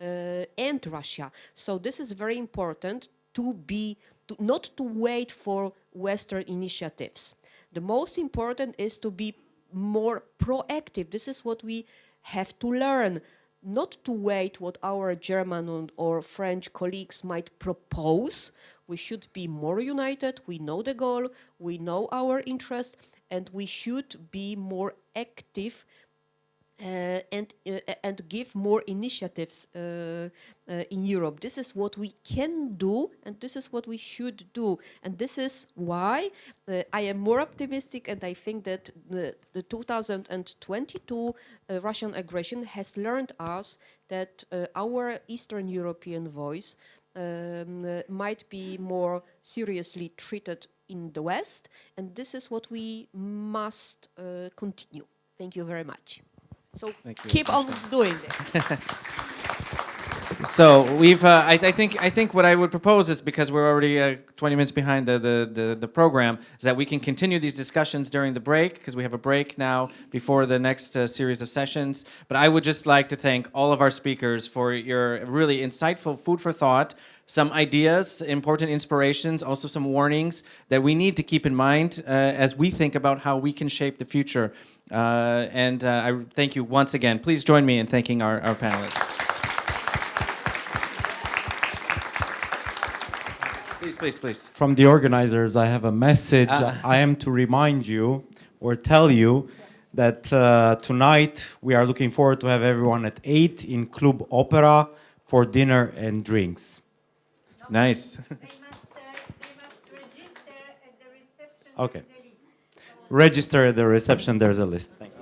and Russia. So this is very important not to wait for Western initiatives. The most important is to be more proactive. This is what we have to learn, not to wait what our German or French colleagues might propose. We should be more united. We know the goal, we know our interest, and we should be more active and give more initiatives in Europe. This is what we can do, and this is what we should do. And this is why I am more optimistic, and I think that the 2022 Russian aggression has learned us that our Eastern European voice might be more seriously treated in the West, and this is what we must continue. Thank you very much. So keep on doing this. So we've, I think what I would propose is, because we're already 20 minutes behind the program, is that we can continue these discussions during the break, because we have a break now before the next series of sessions. But I would just like to thank all of our speakers for your really insightful food for thought, some ideas, important inspirations, also some warnings that we need to keep in mind as we think about how we can shape the future. I thank you once again. Please join me in thanking our panelists. Please. From the organizers, I have a message. I am to remind you or tell you that tonight we are looking forward to have everyone at 8 in Club Opera for dinner and drinks. Nice. They must register at the reception. Okay. Register at the reception, there's a list. Thank you.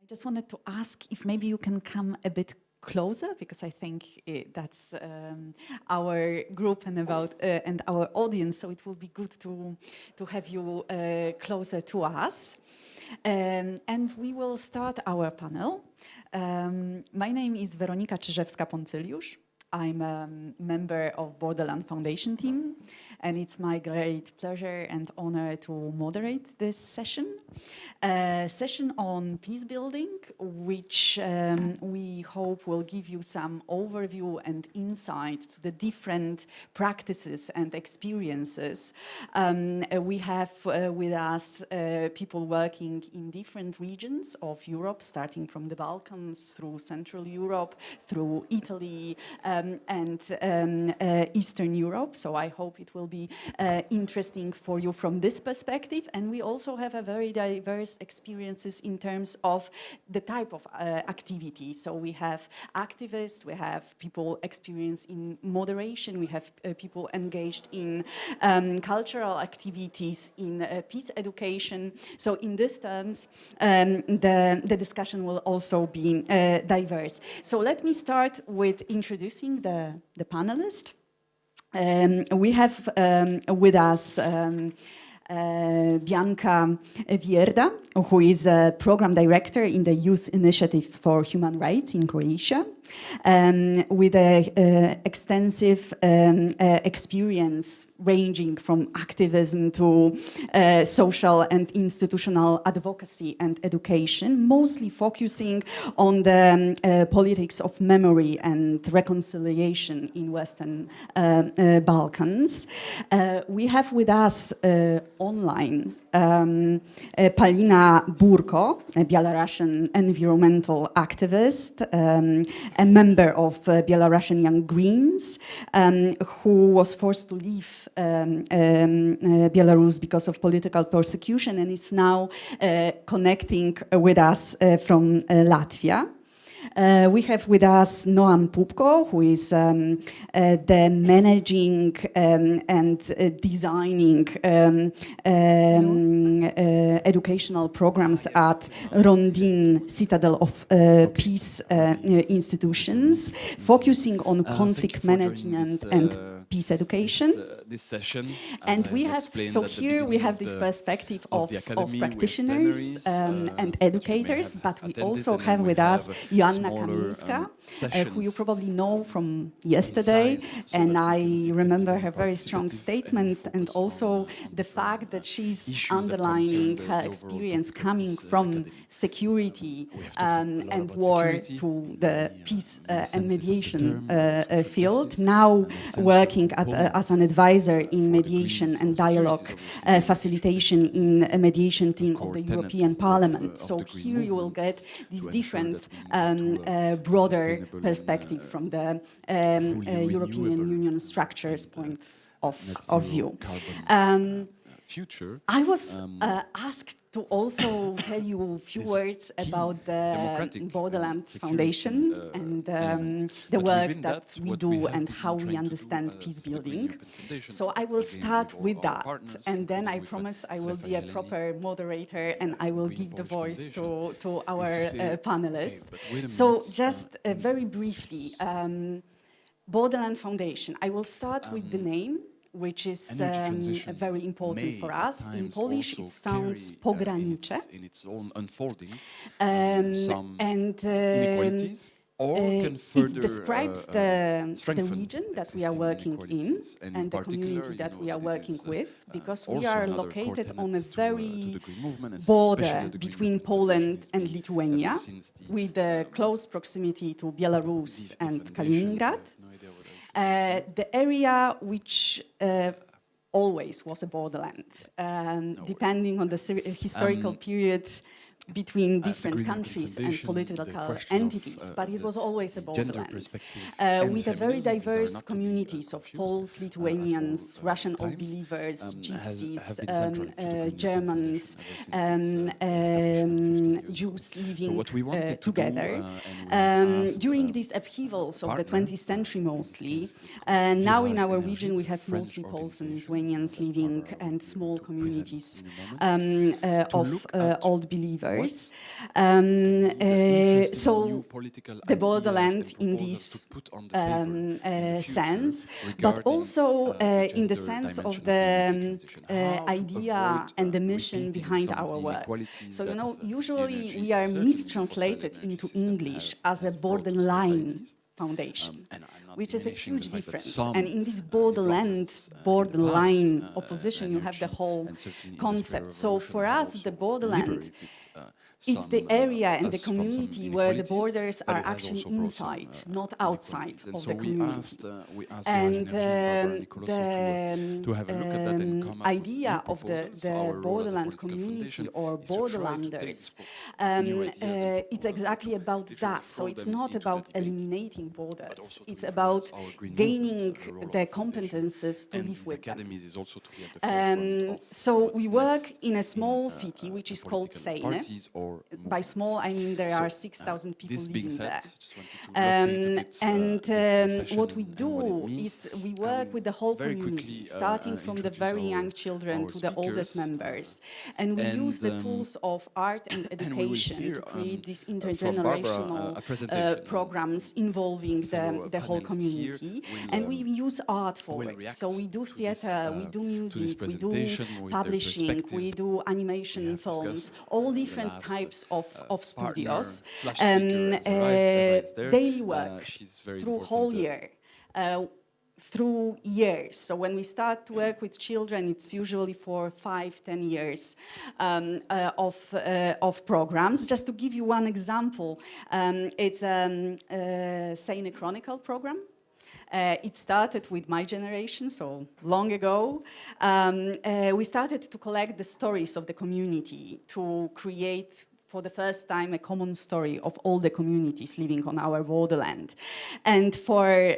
just wanted to ask if maybe you can come a bit closer, because I think that's our group and our audience, so it will be good to have you closer to us. And we will start our panel. My name is Weronika Czyżewska-Poncyliusz. I'm a member of Borderland Foundation team, and it's my great pleasure and honor to moderate this session. A session on peace building, which we hope will give you some overview and insight to the different practices and experiences. We have with us people working in different regions of Europe, starting from the Balkans, through Central Europe, through Italy, and Eastern Europe. So I hope it will be interesting for you from this perspective. And we also have a very diverse experiences in terms of the type of activity. So we have activists, we have people experienced in moderation, we have people engaged in cultural activities, in peace education. So in these terms, the discussion will also be diverse. So let me start with introducing the panelists. We have with us Bianca Wierda, who is a program director in the Youth Initiative for Human Rights in Croatia, with an extensive experience ranging from activism to social and institutional advocacy and education, mostly focusing on the politics of memory and reconciliation in Western Balkans. We have with us online Palina Burko, a Belarusian environmental activist, a member of Belarusian Young Greens, who was forced to leave Belarus because of political persecution and is now connecting with us from Latvia. We have with us Noam Pupko, who is the managing and designing educational programs at Rondin Citadel of Peace institutions, focusing on conflict management and peace education. This session. And we have, so here we have this perspective of practitioners and educators, but we also have with us Joanna Kaminska, who you probably know from yesterday. And I remember her very strong statements and also the fact that she's underlining her experience coming from security and war to the peace and mediation field, now working as an advisor in mediation and dialogue facilitation in a mediation team of the European Parliament. So here you will get this different broader perspective from the European Union structures point of view. I was asked to also tell you a few words about the Borderland Foundation and the work that we do and how we understand peace building. So I will start with that, and then I promise I will be a proper moderator and I will give the voice to our panelists. So just very briefly, Borderland Foundation. I will start with the name, which is very important for us. In Polish, it sounds pogranicze. In its own unfolding, and it describes the region that we are working in and the community that we are working with, because we are located on a very border between Poland and Lithuania, with a close proximity to Belarus and Kaliningrad. The area which always was a borderland, depending on the historical period between different countries and political entities, but it was always a borderland, with a very diverse communities of Poles, Lithuanians, Russian Old Believers, Gypsies, Germans, Jews living together. During these upheavals of the 20th century mostly, now in our region we have mostly Poles and Lithuanians living and small communities of Old Believers. members. Interesting So new political the ideas borderland and in proposals this to put on the table in the future sense, but regarding, also the in the gender sense of dimension the energy transition. How to idea avoid, and the mission repeating behind some of our the work. inequalities So, you that, know, the usually energy, we are certainly the fossil mistranslated energy into system English as a has brought to borderline societies. foundation, And I'm not which is a diminishing the huge fact that difference. some, And in this borderland, developments, in the borderline past, opposition, you have the energy whole and certainly concept. industrial So revolution for have us, the also borderland, liberated, it's the some, area and the us from some community where the inequalities, borders but are it has actually also brought some, inside, not outside inequalities. And of so the community. we asked And Virgin Energy and Barbara Nicoloso to have a look at that and come up with idea new of proposals. the Our role as a borderland political community foundation or is to try to take borderlanders, these new ideas and it's proposals exactly and to about literally that. So throw it's them not into the about debate, eliminating but borders. also to It's influence about our green gaining movements and the role the of the foundation. competences to And live these with them. academies is also to be at the forefront of So we what's work next in a small in, city which the is called political Seine. parties or By movements. small, I mean there So, are 6,000 people this being living said, there. just wanted to locate a bit, this session What we and what it do means. is we work with the whole Very community, quickly, starting from the introduce very young children our to the oldest speakers, members. And we use the tools of art and and we will education hear, to create these from Barbara, intergenerational a presentation. programs involving fellow the whole panelists community. here will, And we use art for will it. react So we do to theater, this, we do to this music, we do presentation with their publishing, we perspectives. do animation We have films, discussed, all the different last, types of studios. partner/speaker has arrived. Eva is there. Daily work She's very through involved whole in the- year. Through years. So when we start to work with children, it's usually for 5-10 years of programs. Just to give you one example, it's a Seine Chronicle program. It started with my generation, so long ago. We started to collect the stories of the community to create for the first time a common story of all the communities living on our borderland. And for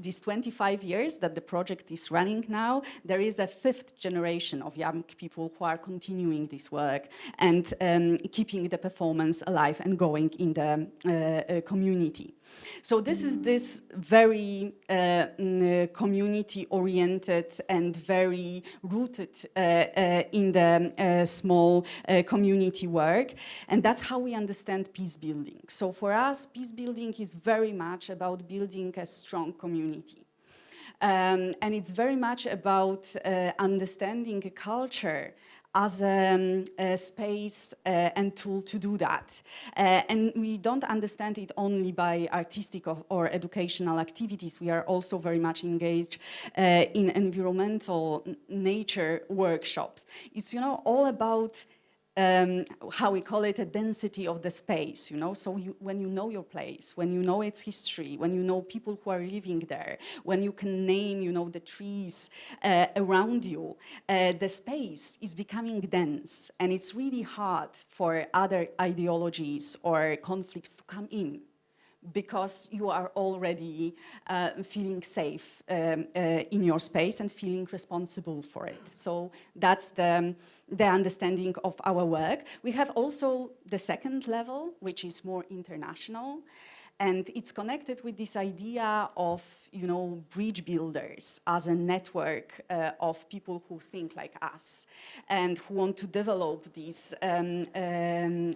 these 25 years that the project is running now, there is a 5th generation of young people who are continuing this work and keeping the performance alive and going in the community. So this is this very community-oriented and very rooted in the small community work. And that's how we understand peace building. So for us, peace building is very much about building a strong community. And it's very much about understanding a culture as a space and tool to do that. And we don't understand it only by artistic or educational activities. We are also very much engaged in environmental nature workshops. It's, you know, all about how we call it a density of the space, you know, so when you know your place, when you know its history, when you know people who are living there, when you can name, you know, the trees around you, the space is becoming dense, and it's really hard for other ideologies or conflicts to come in, because you are already feeling safe in your space and feeling responsible for it. So that's the understanding of our work. We have also the second level, which is more international. And it's connected with this idea of, you know, bridge builders as a network of people who think like us and who want to develop these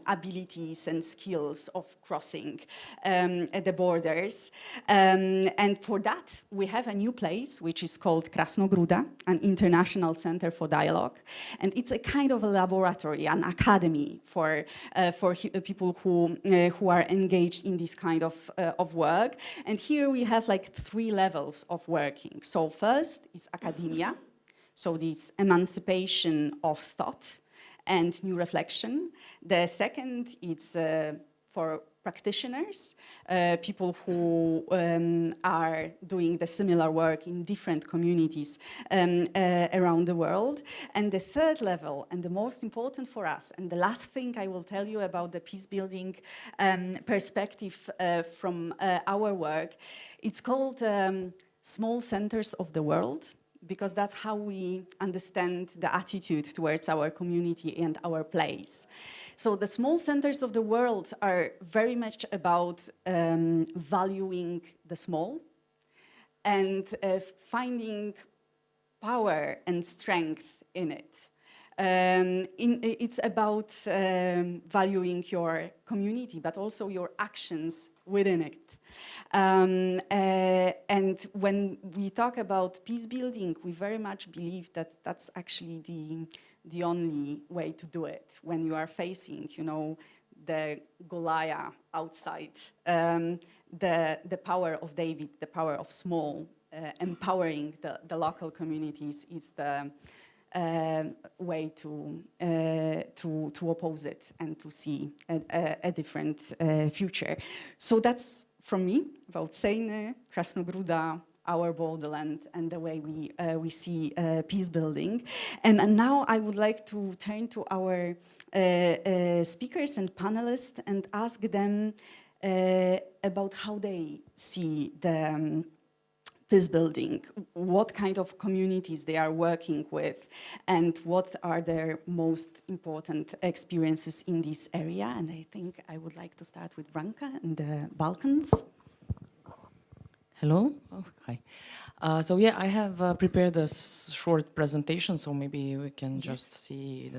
abilities and skills of crossing the borders. And for that, we have a new place, which is called Krasnogruda, an international center for dialogue. And it's a kind of a laboratory, an academy for people who are engaged in this kind of work. And here we have like 3 levels of working. So first is academia, so this emancipation of thought and new reflection. The second is for practitioners, people who are doing the similar work in different communities around the world. And the third level, and the most important for us, and the last thing I will tell you about the peace building perspective from our work, it's called small centers of the world, because that's how we understand the attitude towards our community and our place. So the small centers of the world are very much about valuing the small and finding power and strength in it. It's about valuing your community, but also your actions within it. And when we talk about peace building, we very much believe that that's actually the only way to do it. When you are facing, you know, the Goliath outside, the power of David, the power of small, empowering the local communities is the way to oppose it and to see a different future. So that's from me about Sejny, Krasnogruda, our borderland, and the way we see peace building. And now I would like to turn to our speakers and panelists and ask them about how they see the peace building, what kind of communities they are working with, and what are their most important experiences in this area. And I think I would like to start with Branka in the Balkans. Hello. Oh, hi. So yeah, I have prepared a short presentation, so maybe we can just see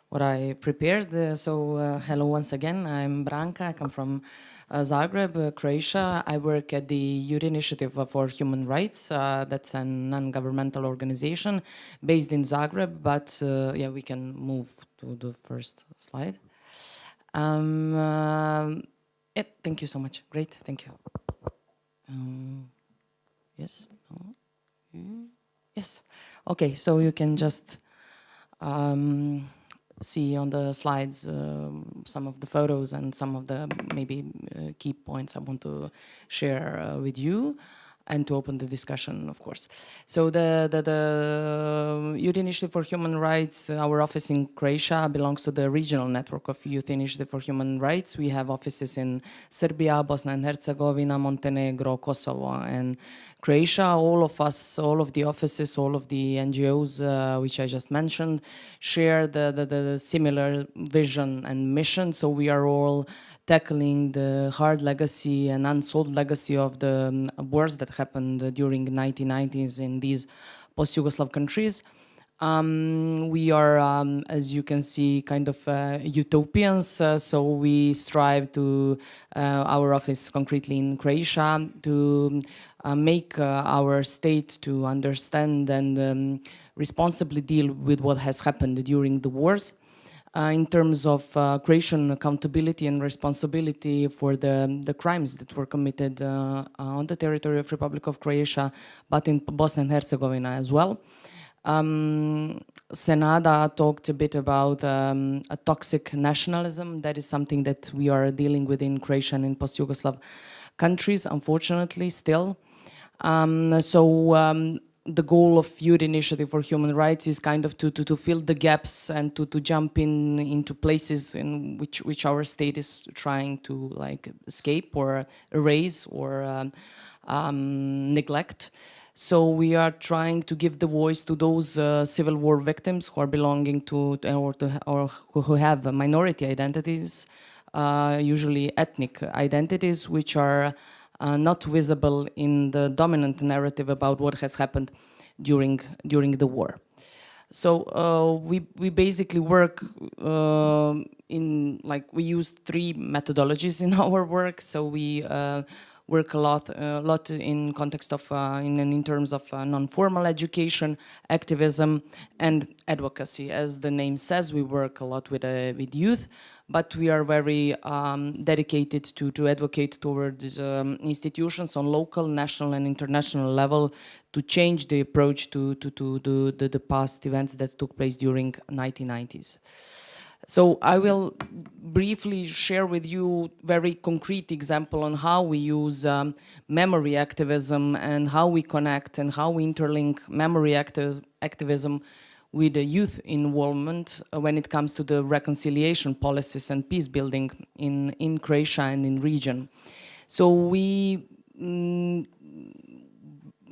what I prepared. Hello once again. I'm Branka. I come from Zagreb, Croatia. I work at the Youth Initiative for Human Rights. That's a non-governmental organization based in Zagreb. But yeah, we can move to the first slide. Yeah, thank you so much. Great. Thank you. Yes. No. Yes. Okay. So you can just see on the slides some of the photos and some of the maybe key points I want to share with you, and to open the discussion, of course. So the Youth Initiative for Human Rights, our office in Croatia belongs to the regional network of Youth Initiative for Human Rights. We have offices in Serbia, Bosnia and Herzegovina, Montenegro, Kosovo, and Croatia. All of us, all of the offices, all of the NGOs, which I just mentioned, share the similar vision and mission. So we are all tackling the hard legacy and unsolved legacy of the wars that happened during the 1990s in these post-Yugoslav countries. We are, as you can see, kind of utopians, so we strive to, our office concretely in Croatia, to make our state to understand and responsibly deal with what has happened during the wars. In terms of Croatian accountability and responsibility for the crimes that were committed on the territory of Republic of Croatia, but in Bosnia and Herzegovina as well. Senada talked a bit about a toxic nationalism. That is something that we are dealing with in Croatian and post-Yugoslav countries, unfortunately, still. The goal of Youth Initiative for Human Rights is kind of to fill the gaps and to jump into places in which our state is trying to like escape or erase or neglect. So we are trying to give the voice to those civil war victims who are belonging to or who have minority identities, usually ethnic identities, which are not visible in the dominant narrative about what has happened during the war. So we basically work we use three methodologies in our work. So we work a lot in context of in terms of non-formal education, activism, and advocacy. As the name says, we work a lot with youth, but we are very dedicated to advocate towards institutions on local, national, and international level to change the approach to the past events that took place during 1990s. So I will briefly share with you very concrete example on how we use memory activism and how we connect and how we interlink memory activism with the youth involvement when it comes to the reconciliation policies and peace building in Croatia and in region. So we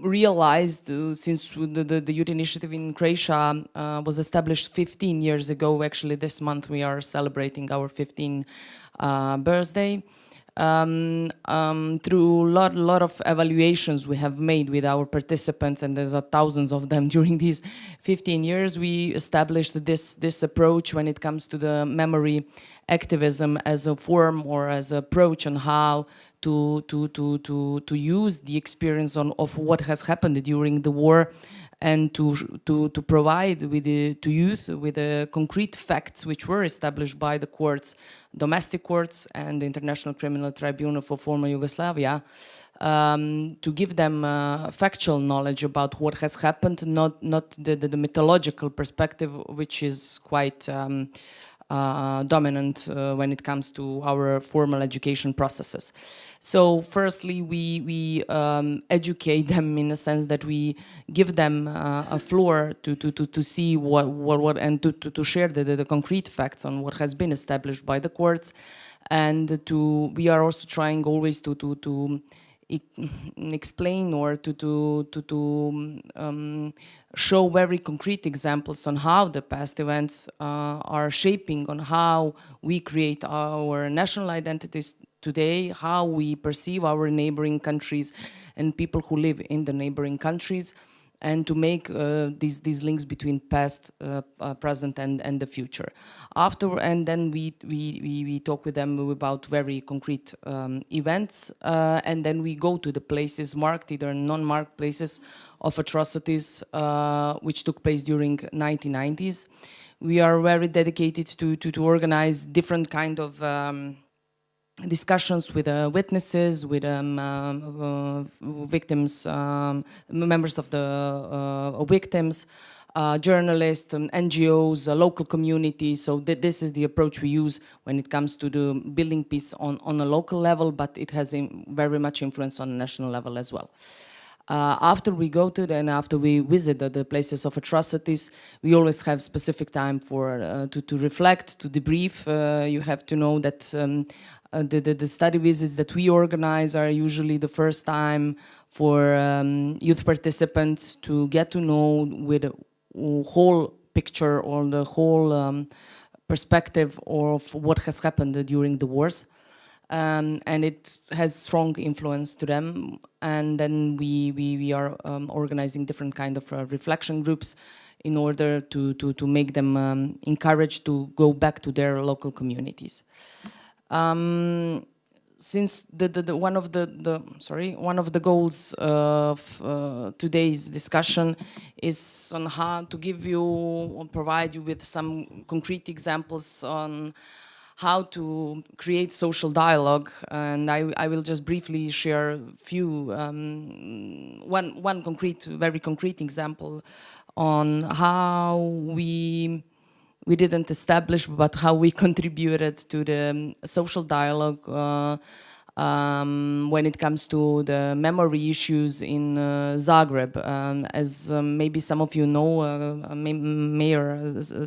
realized since the Youth Initiative in Croatia was established 15 years ago, actually this month we are celebrating our 15th birthday. through lot of evaluations we have made with our participants, and there's thousands of them during these 15 years, we established this approach when it comes to the memory activism as a form or as an approach on how to use the experience of what has happened during the war, and to provide with to youth with the concrete facts which were established by the courts, domestic courts and the International Criminal Tribunal for former Yugoslavia, to give them factual knowledge about what has happened, not the mythological perspective, which is quite dominant when it comes to our formal education processes. So firstly, we educate them in the sense that we give them a floor to see what and to share the concrete facts on what has been established by the courts, and we are also trying always to explain or to show very concrete examples on how the past events are shaping on how we create our national identities today, how we perceive our neighboring countries and people who live in the neighboring countries, and to make these links between past, present, and the future. And then we talk with them about very concrete events, and then we go to the places marked, either non-marked places of atrocities which took place during 1990s. We are very dedicated to organize different kind of discussions with witnesses, with victims, members of the victims, journalists, NGOs, local communities. So this is the approach we use when it comes to the building peace on a local level, but it has very much influence on a national level as well. After we go to and after we visit the places of atrocities, we always have specific time for to reflect, to debrief. You have to know that the study visits that we organize are usually the first time for youth participants to get to know with a whole picture or the whole perspective of what has happened during the wars. And it has strong influence to them. And then we are organizing different kind of reflection groups in order to make them encouraged to go back to their local communities. Since one of the goals of today's discussion is on how to give you or provide you with some concrete examples on how to create social dialogue, and I will just briefly share a few, one concrete, very concrete example on how we didn't establish, but how we contributed to the social dialogue when it comes to the memory issues in Zagreb. As maybe some of you know, mayor of the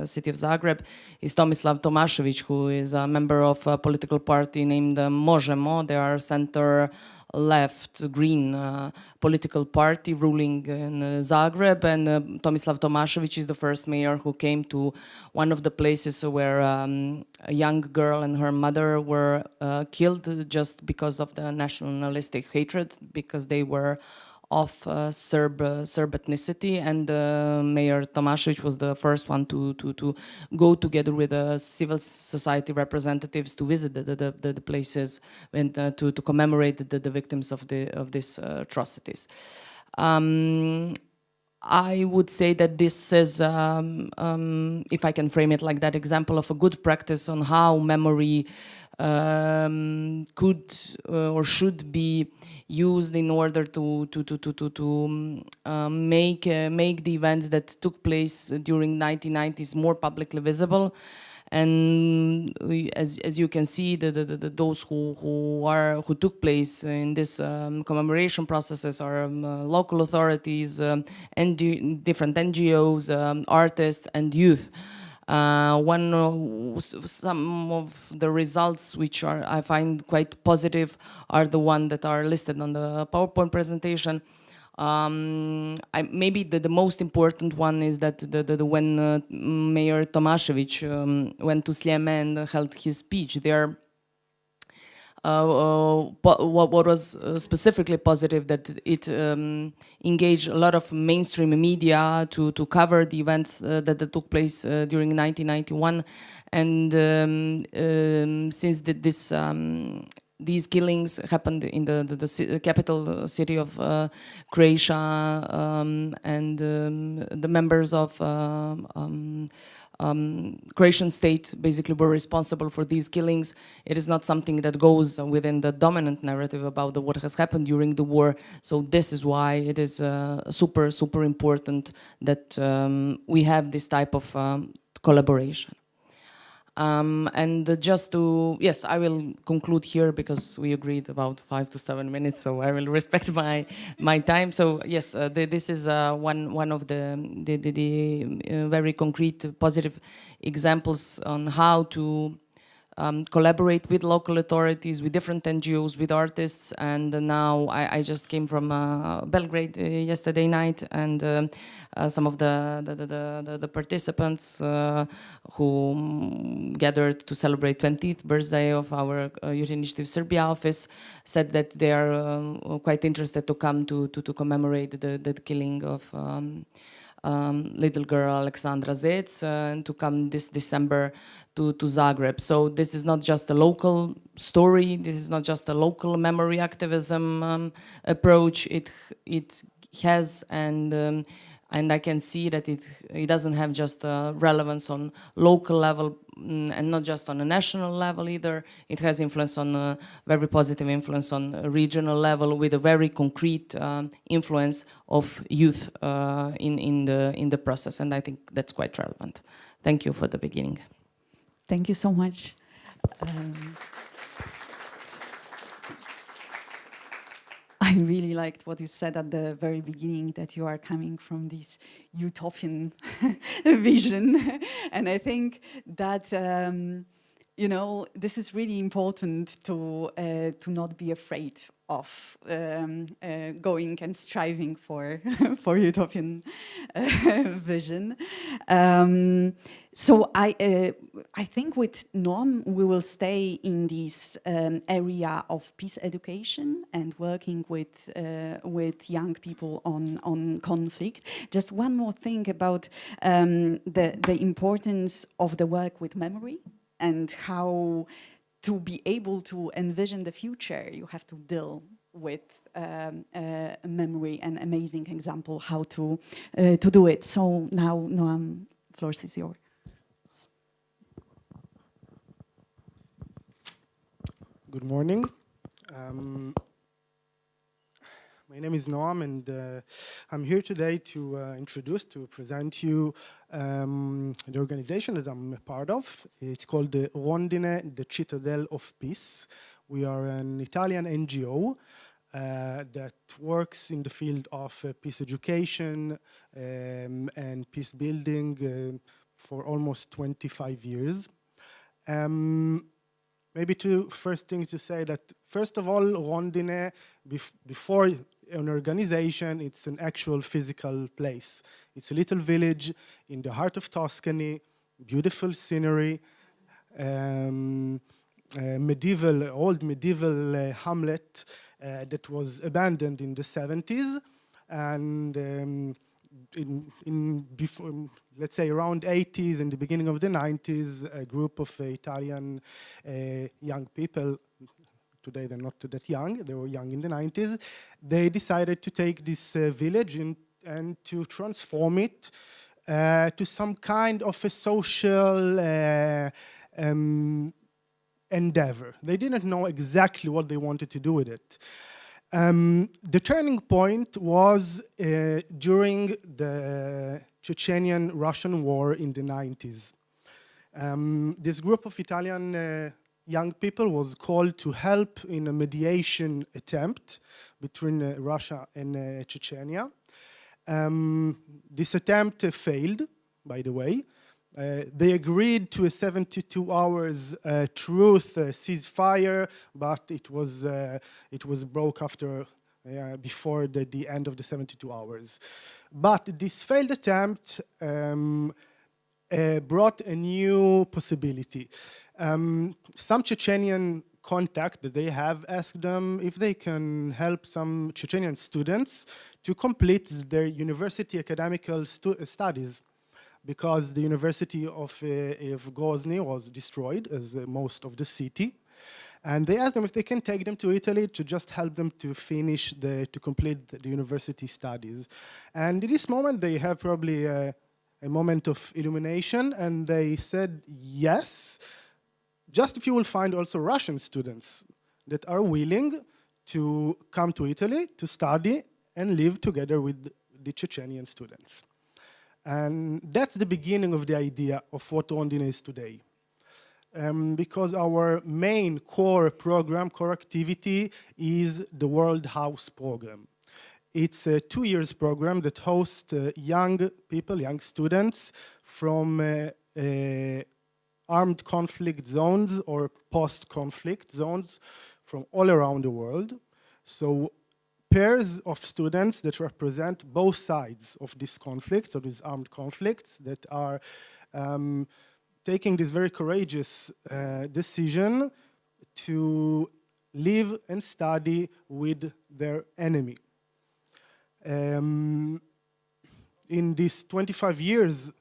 city of Zagreb is Tomislav Tomašević, who is a member of a political party named Možemo. They are center left green political party ruling in Zagreb, and Tomislav Tomašević is the first mayor who came to one of the places where a young girl and her mother were killed just because of the nationalistic hatred, because they were of Serb ethnicity, and Mayor Tomašević was the first one to go together with civil society representatives to visit the places and to commemorate the victims of these atrocities. I would say that this is, if I can frame it like that, example of a good practice on how memory could or should be used in order to make the events that took place during 1990s more publicly visible. And as you can see, those who took place in this commemoration processes are local authorities, and different NGOs, artists, and youth. Some of the results which I find quite positive are the ones that are listed on the PowerPoint presentation. Maybe the most important one is that when Mayor Tomašević went to Sljeme and held his speech there, what was specifically positive, that it engaged a lot of mainstream media to cover the events that took place during 1991, and since these killings happened in the capital city of Croatia, and the members of Croatian state basically were responsible for these killings. It is not something that goes within the dominant narrative about what has happened during the war. So this is why it is super important that we have this type of collaboration. And just to, yes, I will conclude here because we agreed about 5 to 7 minutes, so I will respect my time. So yes, this is one of the very concrete positive examples on how to collaborate with local authorities, with different NGOs, with artists. And now I just came from Belgrade yesterday night, and some of the participants who gathered to celebrate 20th birthday of our Youth Initiative Serbia office said that they are quite interested to come to commemorate the killing of little girl Alexandra Zec, and to come this December to Zagreb. So this is not just a local story, this is not just a local memory activism approach. It has, and I can see that it doesn't have just relevance on local level, and not just on a national level either. It has influence on very positive influence on a regional level, with a very concrete influence of youth in the process, and I think that's quite relevant. Thank you for the beginning. Thank you so much. I really liked what you said at the very beginning, that you are coming from this utopian vision. And I think that, you know, this is really important to not be afraid of going and striving for utopian vision. So I think with Noam we will stay in this area of peace education and working with young people on conflict. Just one more thing about the importance of the work with memory, and how to be able to envision the future, you have to deal with memory, an amazing example how to do it. So now, Noam, floor is yours. Good morning. My name is Noam, and I'm here today to present you the organization that I'm a part of. It's called the Rondine, the Citadel of Peace. We are an Italian NGO that works in the field of peace education and peace building for almost 25 years. Maybe first thing to say that, first of all, Rondine, before an organization, it's an actual physical place. It's a little village in the heart of Tuscany, beautiful scenery, old medieval hamlet that was abandoned in the 70s, and before, let's say around 80s and the beginning of the 90s, a group of Italian young people, today they're not that young, they were young in the 90s, they decided to take this village and to transform it to some kind of a social endeavor. They didn't know exactly what they wanted to do with it. The turning point was during the Chechenian-Russian war in the 90s. This group of Italian young people was called to help in a mediation attempt between Russia and Chechnya. This attempt failed, by the way. They agreed to a 72 hours truth ceasefire, but it was broke after before the end of the 72 hours. But this failed attempt brought a new possibility. Some Chechenian contact that they have asked them if they can help some Chechenian students to complete their university academical studies, because the University of Grozny was destroyed, as most of the city. And they asked them if they can take them to Italy to just help them to finish, to complete the university studies. And in this moment, they have probably a moment of illumination, and they said yes, just if you will find also Russian students that are willing to come to Italy to study and live together with the Chechenian students. And that's the beginning of the idea of what Rondine is today. Because our main core program, core activity, is the World House program. It's a 2-year program that hosts young people, young students from armed conflict zones or post-conflict zones from all around the world. So pairs of students that represent both sides of this conflict, or these armed conflicts, that are taking this very courageous decision to live and study with their enemy. In these 25 years,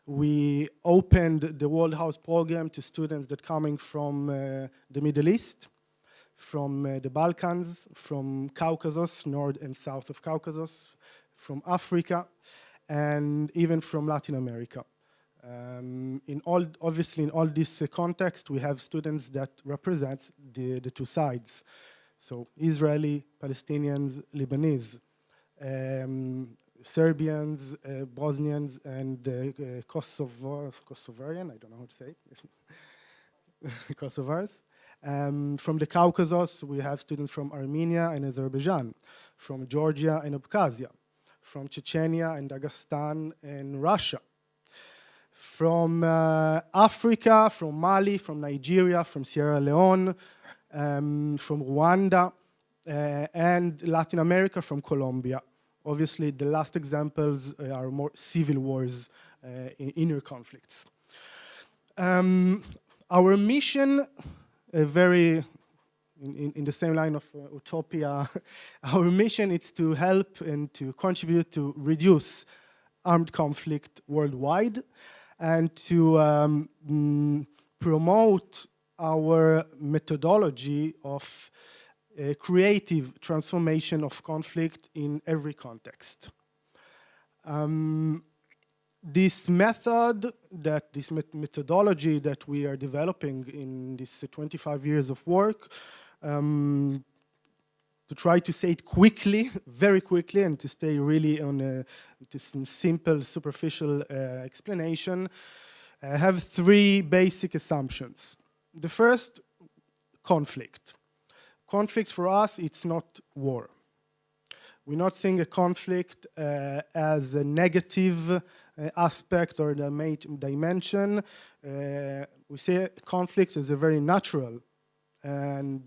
we opened the World House program to students that coming from the Middle East, from the Balkans, from Caucasus, north and south of Caucasus, from Africa, and even from Latin America. Obviously, in all this context, we have students that represent the two sides. So Israeli, Palestinians, Lebanese, Serbians, Bosnians, and Kosovarian, I don't know how to say it, Kosovars. From the Caucasus, we have students from Armenia and Azerbaijan, from Georgia and Abkhazia, from Chechnya and Dagestan and Russia, from Africa, from Mali, from Nigeria, from Sierra Leone, from Rwanda, and Latin America, from Colombia. Obviously, the last examples are more civil wars, inner conflicts. Our mission, in the same line of utopia, our mission is to help and to contribute to reduce armed conflict worldwide, and to promote our methodology of creative transformation of conflict in every context. This method, this methodology that we are developing in this 25 years of work, to try to say it quickly, very quickly, and to stay really on this simple, superficial explanation, have 3 basic assumptions. The first, conflict. Conflict for us, it's not war. We're not seeing a conflict as a negative aspect or dimension. We see conflict as a very natural and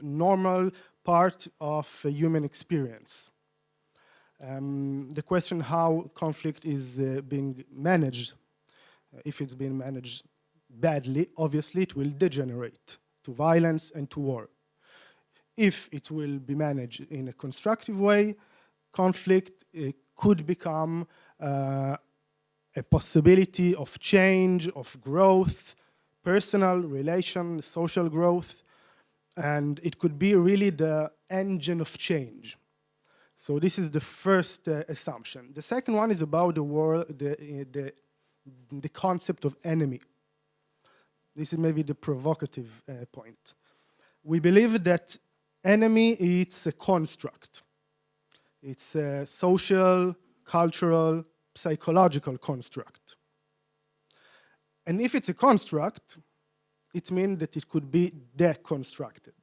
normal part of a human experience. The question how conflict is being managed, if it's being managed badly, obviously it will degenerate to violence and to war. If it will be managed in a constructive way, conflict could become a possibility of change, of growth, personal, relation, social growth, and it could be really the engine of change. So this is the first assumption. The second one is about the concept of enemy. This is maybe the provocative point. We believe that enemy, it's a construct. It's a social, cultural, psychological construct. And if it's a construct, it means that it could be deconstructed.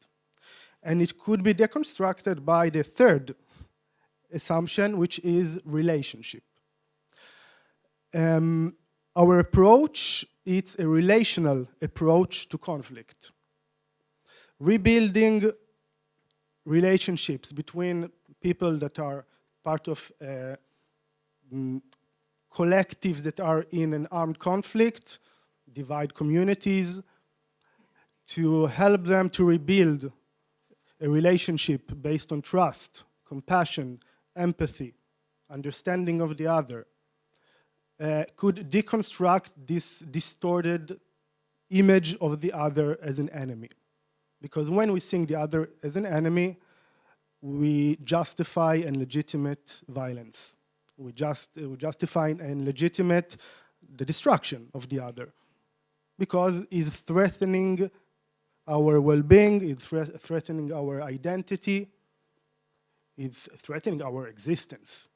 And it could be deconstructed by the third assumption, which is relationship. Our approach, it's a relational approach to conflict. Rebuilding relationships between people that are part of collectives that are in an armed conflict, divide communities, to help them to rebuild a relationship based on trust, compassion, empathy, understanding of the other, could deconstruct this distorted image of the other as an enemy. Because when we see the other as an enemy, we justify and legitimate violence. We justify and legitimate the destruction of the other, because it's threatening our well-being, it's threatening our identity, it's threatening our existence.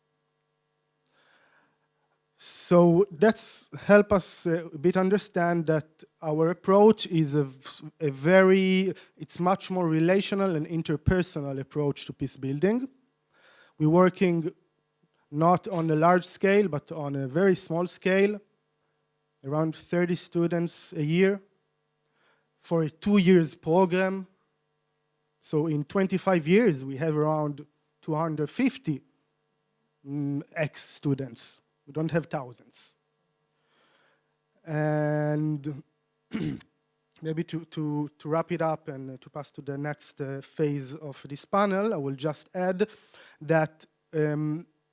So that's help us a bit understand that our approach is it's much more relational and interpersonal approach to peace building. We're working not on a large scale, but on a very small scale, around 30 students a year for a 2 years program. So in 25 years, we have around 250 ex-students. We don't have thousands. And maybe to wrap it up and to pass to the next phase of this panel, I will just add that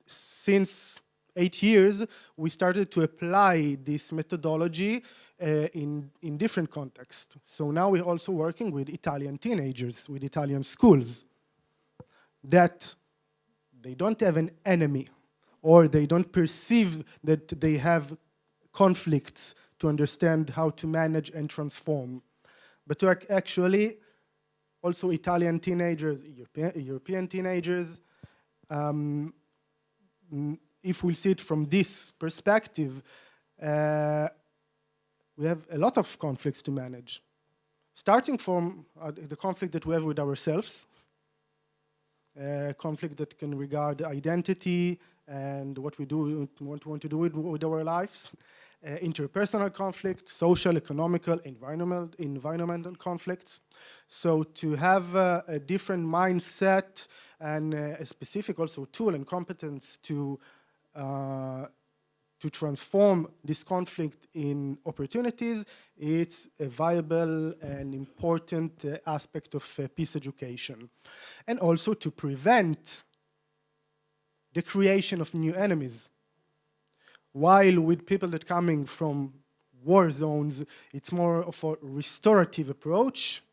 since 8 years, we started to apply this methodology in different contexts. So now we're also working with Italian teenagers, with Italian schools, that they don't have an enemy, or they don't perceive that they have conflicts to understand how to manage and transform. But to actually, also Italian teenagers, European teenagers, if we see it from this perspective, we have a lot of conflicts to manage. Starting from the conflict that we have with ourselves, conflict that can regard identity and what we do, want to do with our lives, interpersonal conflict, social, economical, environmental conflicts. So to have a different mindset and a specific also tool and competence to transform this conflict in opportunities, it's a viable and important aspect of peace education. And also to prevent the creation of new enemies. While with people that coming from war zones, it's more of a restorative approach.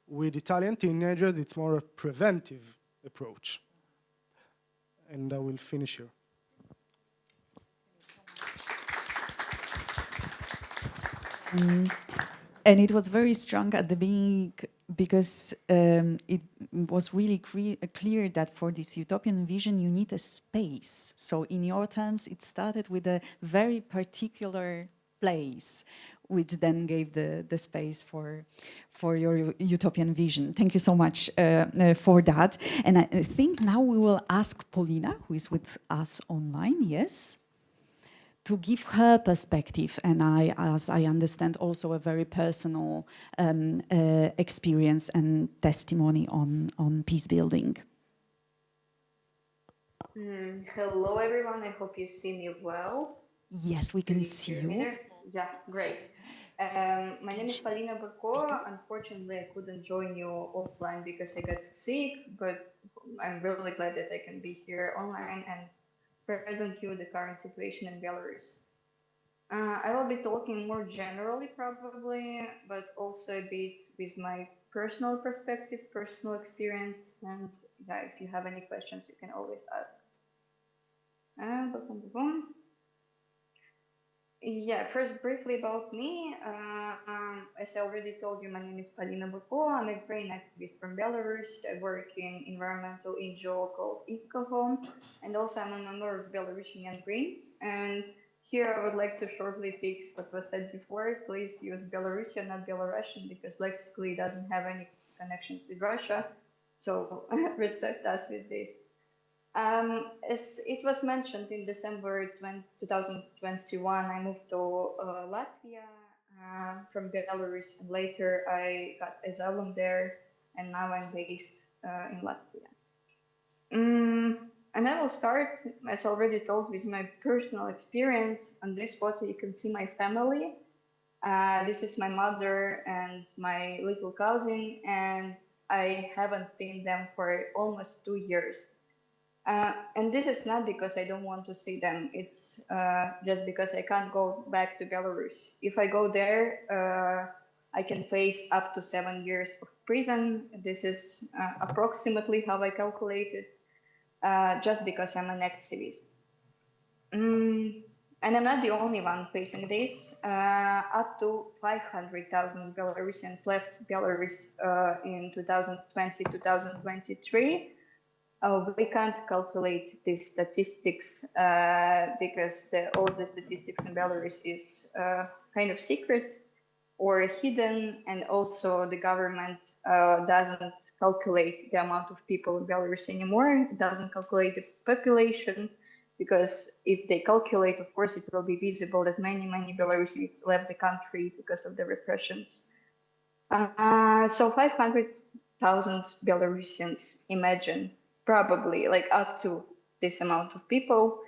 With Italian teenagers, it's more a preventive approach. And I will finish here. And it was very strong at the beginning because it was really clear that for this utopian vision, you need a space. So in your terms, it started with a very particular place, which then gave the space for your utopian vision. Thank you so much for that. And I think now we will ask Paulina, who is with us online, yes, to give her perspective, and as I understand, also a very personal experience and testimony on peace building. Hello, everyone. I hope you see me well. Yes, we can see you. Yeah, great. My name is Polina Burko. Unfortunately, I couldn't join you offline because I got sick, but I'm really glad that I can be here online and present you the current situation in Belarus. I will be talking more generally probably, but also a bit with my personal perspective, personal experience, and yeah, if you have any questions, you can always ask. Yeah, first briefly about me. As I already told you, my name is Polina Burko. I'm a green activist from Belarus. I work in environmental NGO called EGA, and also I'm a member of Belarusian Young Greens. And here I would like to shortly fix what was said before. Please use Belarusian, not Belarusian, because lexically it doesn't have any connections with Russia. So respect us with this. As it was mentioned in December 2021, I moved to Latvia from Belarus, and later I got asylum there, and now I'm based in Latvia. And I will start, as already told, with my personal experience. On this photo, you can see my family. This is my mother and my little cousin, and I haven't seen them for almost 2 years. And this is not because I don't want to see them. It's just because I can't go back to Belarus. If I go there, I can face up to 7 years of prison. This is approximately how I calculate it, just because I'm an activist. And I'm not the only one facing this. Up to 500,000 Belarusians left Belarus in 2020, 2023. We can't calculate these statistics because all the statistics in Belarus is kind of secret or hidden, and also the government doesn't calculate the amount of people in Belarus anymore. It doesn't calculate the population, because if they calculate, of course, it will be visible that many, many Belarusians left the country because of the repressions. So 500,000 Belarusians, imagine, probably like up to this amount of people.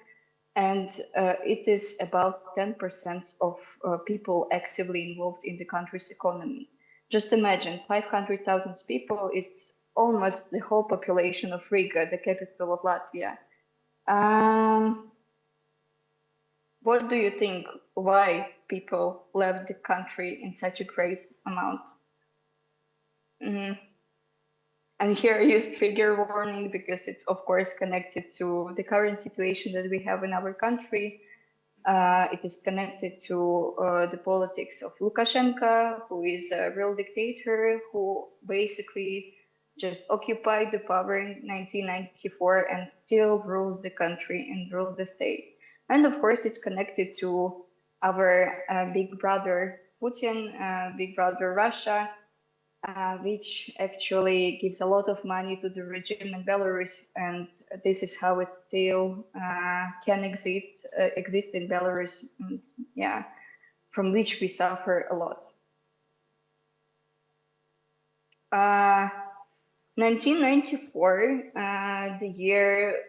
And it is about 10% of people actively involved in the country's economy. Just imagine, 500,000 people, it's almost the whole population of Riga, the capital of Latvia. What do you think? Why people left the country in such a great amount? And here I use trigger warning because it's of course connected to the current situation that we have in our country. It is connected to the politics of Lukashenko, who is a real dictator, who basically just occupied the power in 1994 and still rules the country and rules the state. And of course, it's connected to our big brother Putin, big brother Russia, which actually gives a lot of money to the regime in Belarus, and this is how it still can exist in Belarus, and yeah, from which we suffer a lot. 1994, the year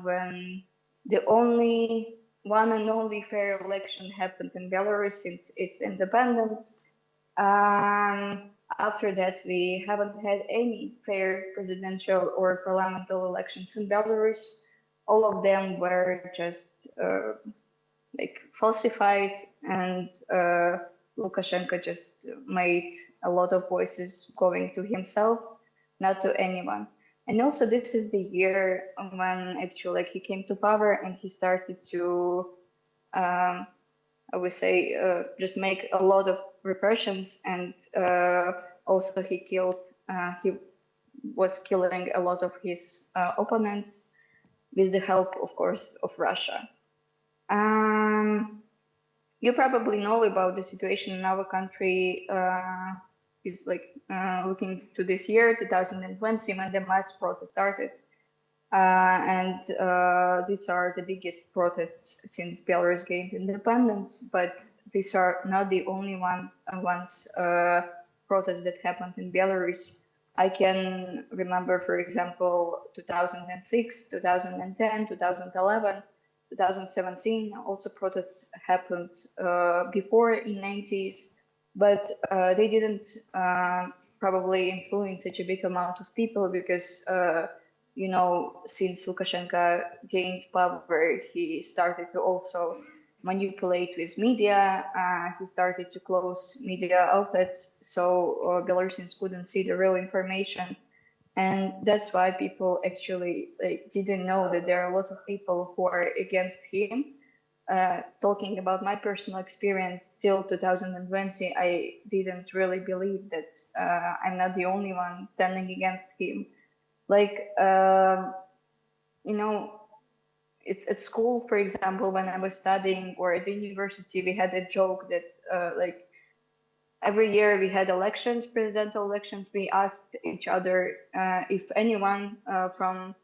when the only one and only fair election happened in Belarus since its independence. After that, we haven't had any fair presidential or parliamentary elections in Belarus. All of them were just like falsified, and Lukashenko just made a lot of voices going to himself, not to anyone. And also, this is the year when actually he came to power and he started to, I would say, just make a lot of repressions, and also he was killing a lot of his opponents with the help, of course, of Russia. You probably know about the situation in our country. Is like looking to this year, 2020, when the mass protest started. And these are the biggest protests since Belarus gained independence, but these are not the only ones protests that happened in Belarus. I can remember, for example, 2006, 2010, 2011, 2017, also protests happened before in 90s, but they didn't probably influence such a big amount of people because you know, since Lukashenko gained power, he started to also manipulate with media. He started to close media outlets, so Belarusians couldn't see the real information. And that's why people actually didn't know that there are a lot of people who are against him. Talking about my personal experience till 2020, I didn't really believe that I'm not the only one standing against him. Like, you know, at school, for example, when I was studying, or at the university, we had a joke that like every year we had elections, presidential elections. We asked each other if anyone from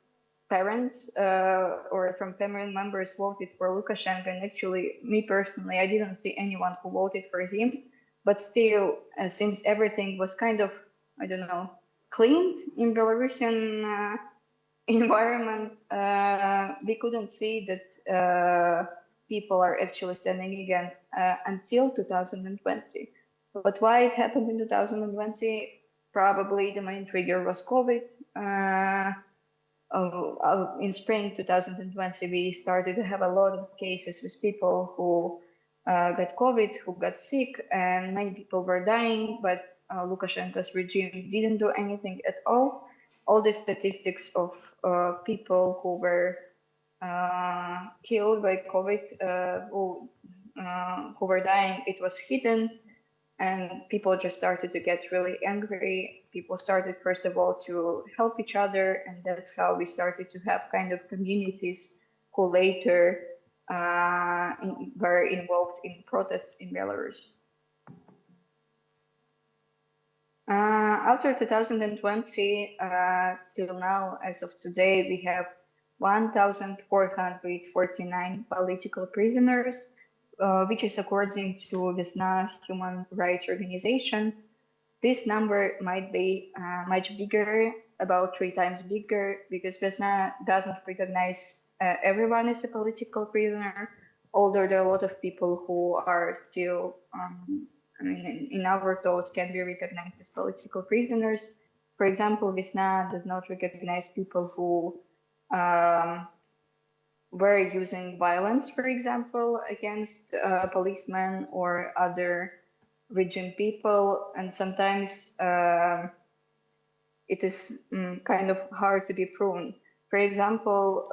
parents or from family members voted for Lukashenko. And actually, me personally, I didn't see anyone who voted for him. But still, since everything was kind of, I don't know, cleaned in Belarusian environment, we couldn't see that people are actually standing against until 2020. But why it happened in 2020? Probably the main trigger was COVID. In spring 2020, we started to have a lot of cases with people who got COVID, who got sick, and many people were dying, but Lukashenko's regime didn't do anything at all. All the statistics of people who were killed by COVID, who were dying, it was hidden, and people just started to get really angry. People started, first of all, to help each other, and that's how we started to have kind of communities who later were involved in protests in Belarus. After 2020, till now, as of today, we have 1,449 political prisoners, which is according to Vesna Human Rights Organization. This number might be much bigger, about 3 times bigger, because Vesna doesn't recognize everyone as a political prisoner, although there are a lot of people who are still, in our thoughts, can be recognized as political prisoners. For example, Vesna does not recognize people who were using violence, for example, against policemen or other regime people, and sometimes it is kind of hard to be proven. For example,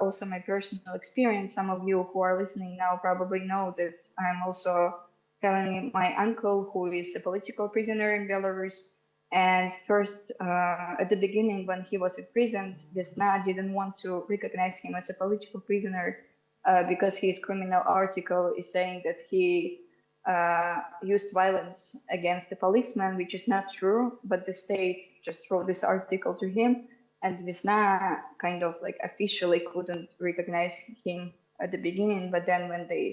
also my personal experience, some of you who are listening now probably know that I'm also having my uncle who is a political prisoner in Belarus. And first, at the beginning, when he was imprisoned, Vesna didn't want to recognize him as a political prisoner because his criminal article is saying that he used violence against a policeman, which is not true, but the state just wrote this article to him, and Vesna kind of like officially couldn't recognize him at the beginning, but then when they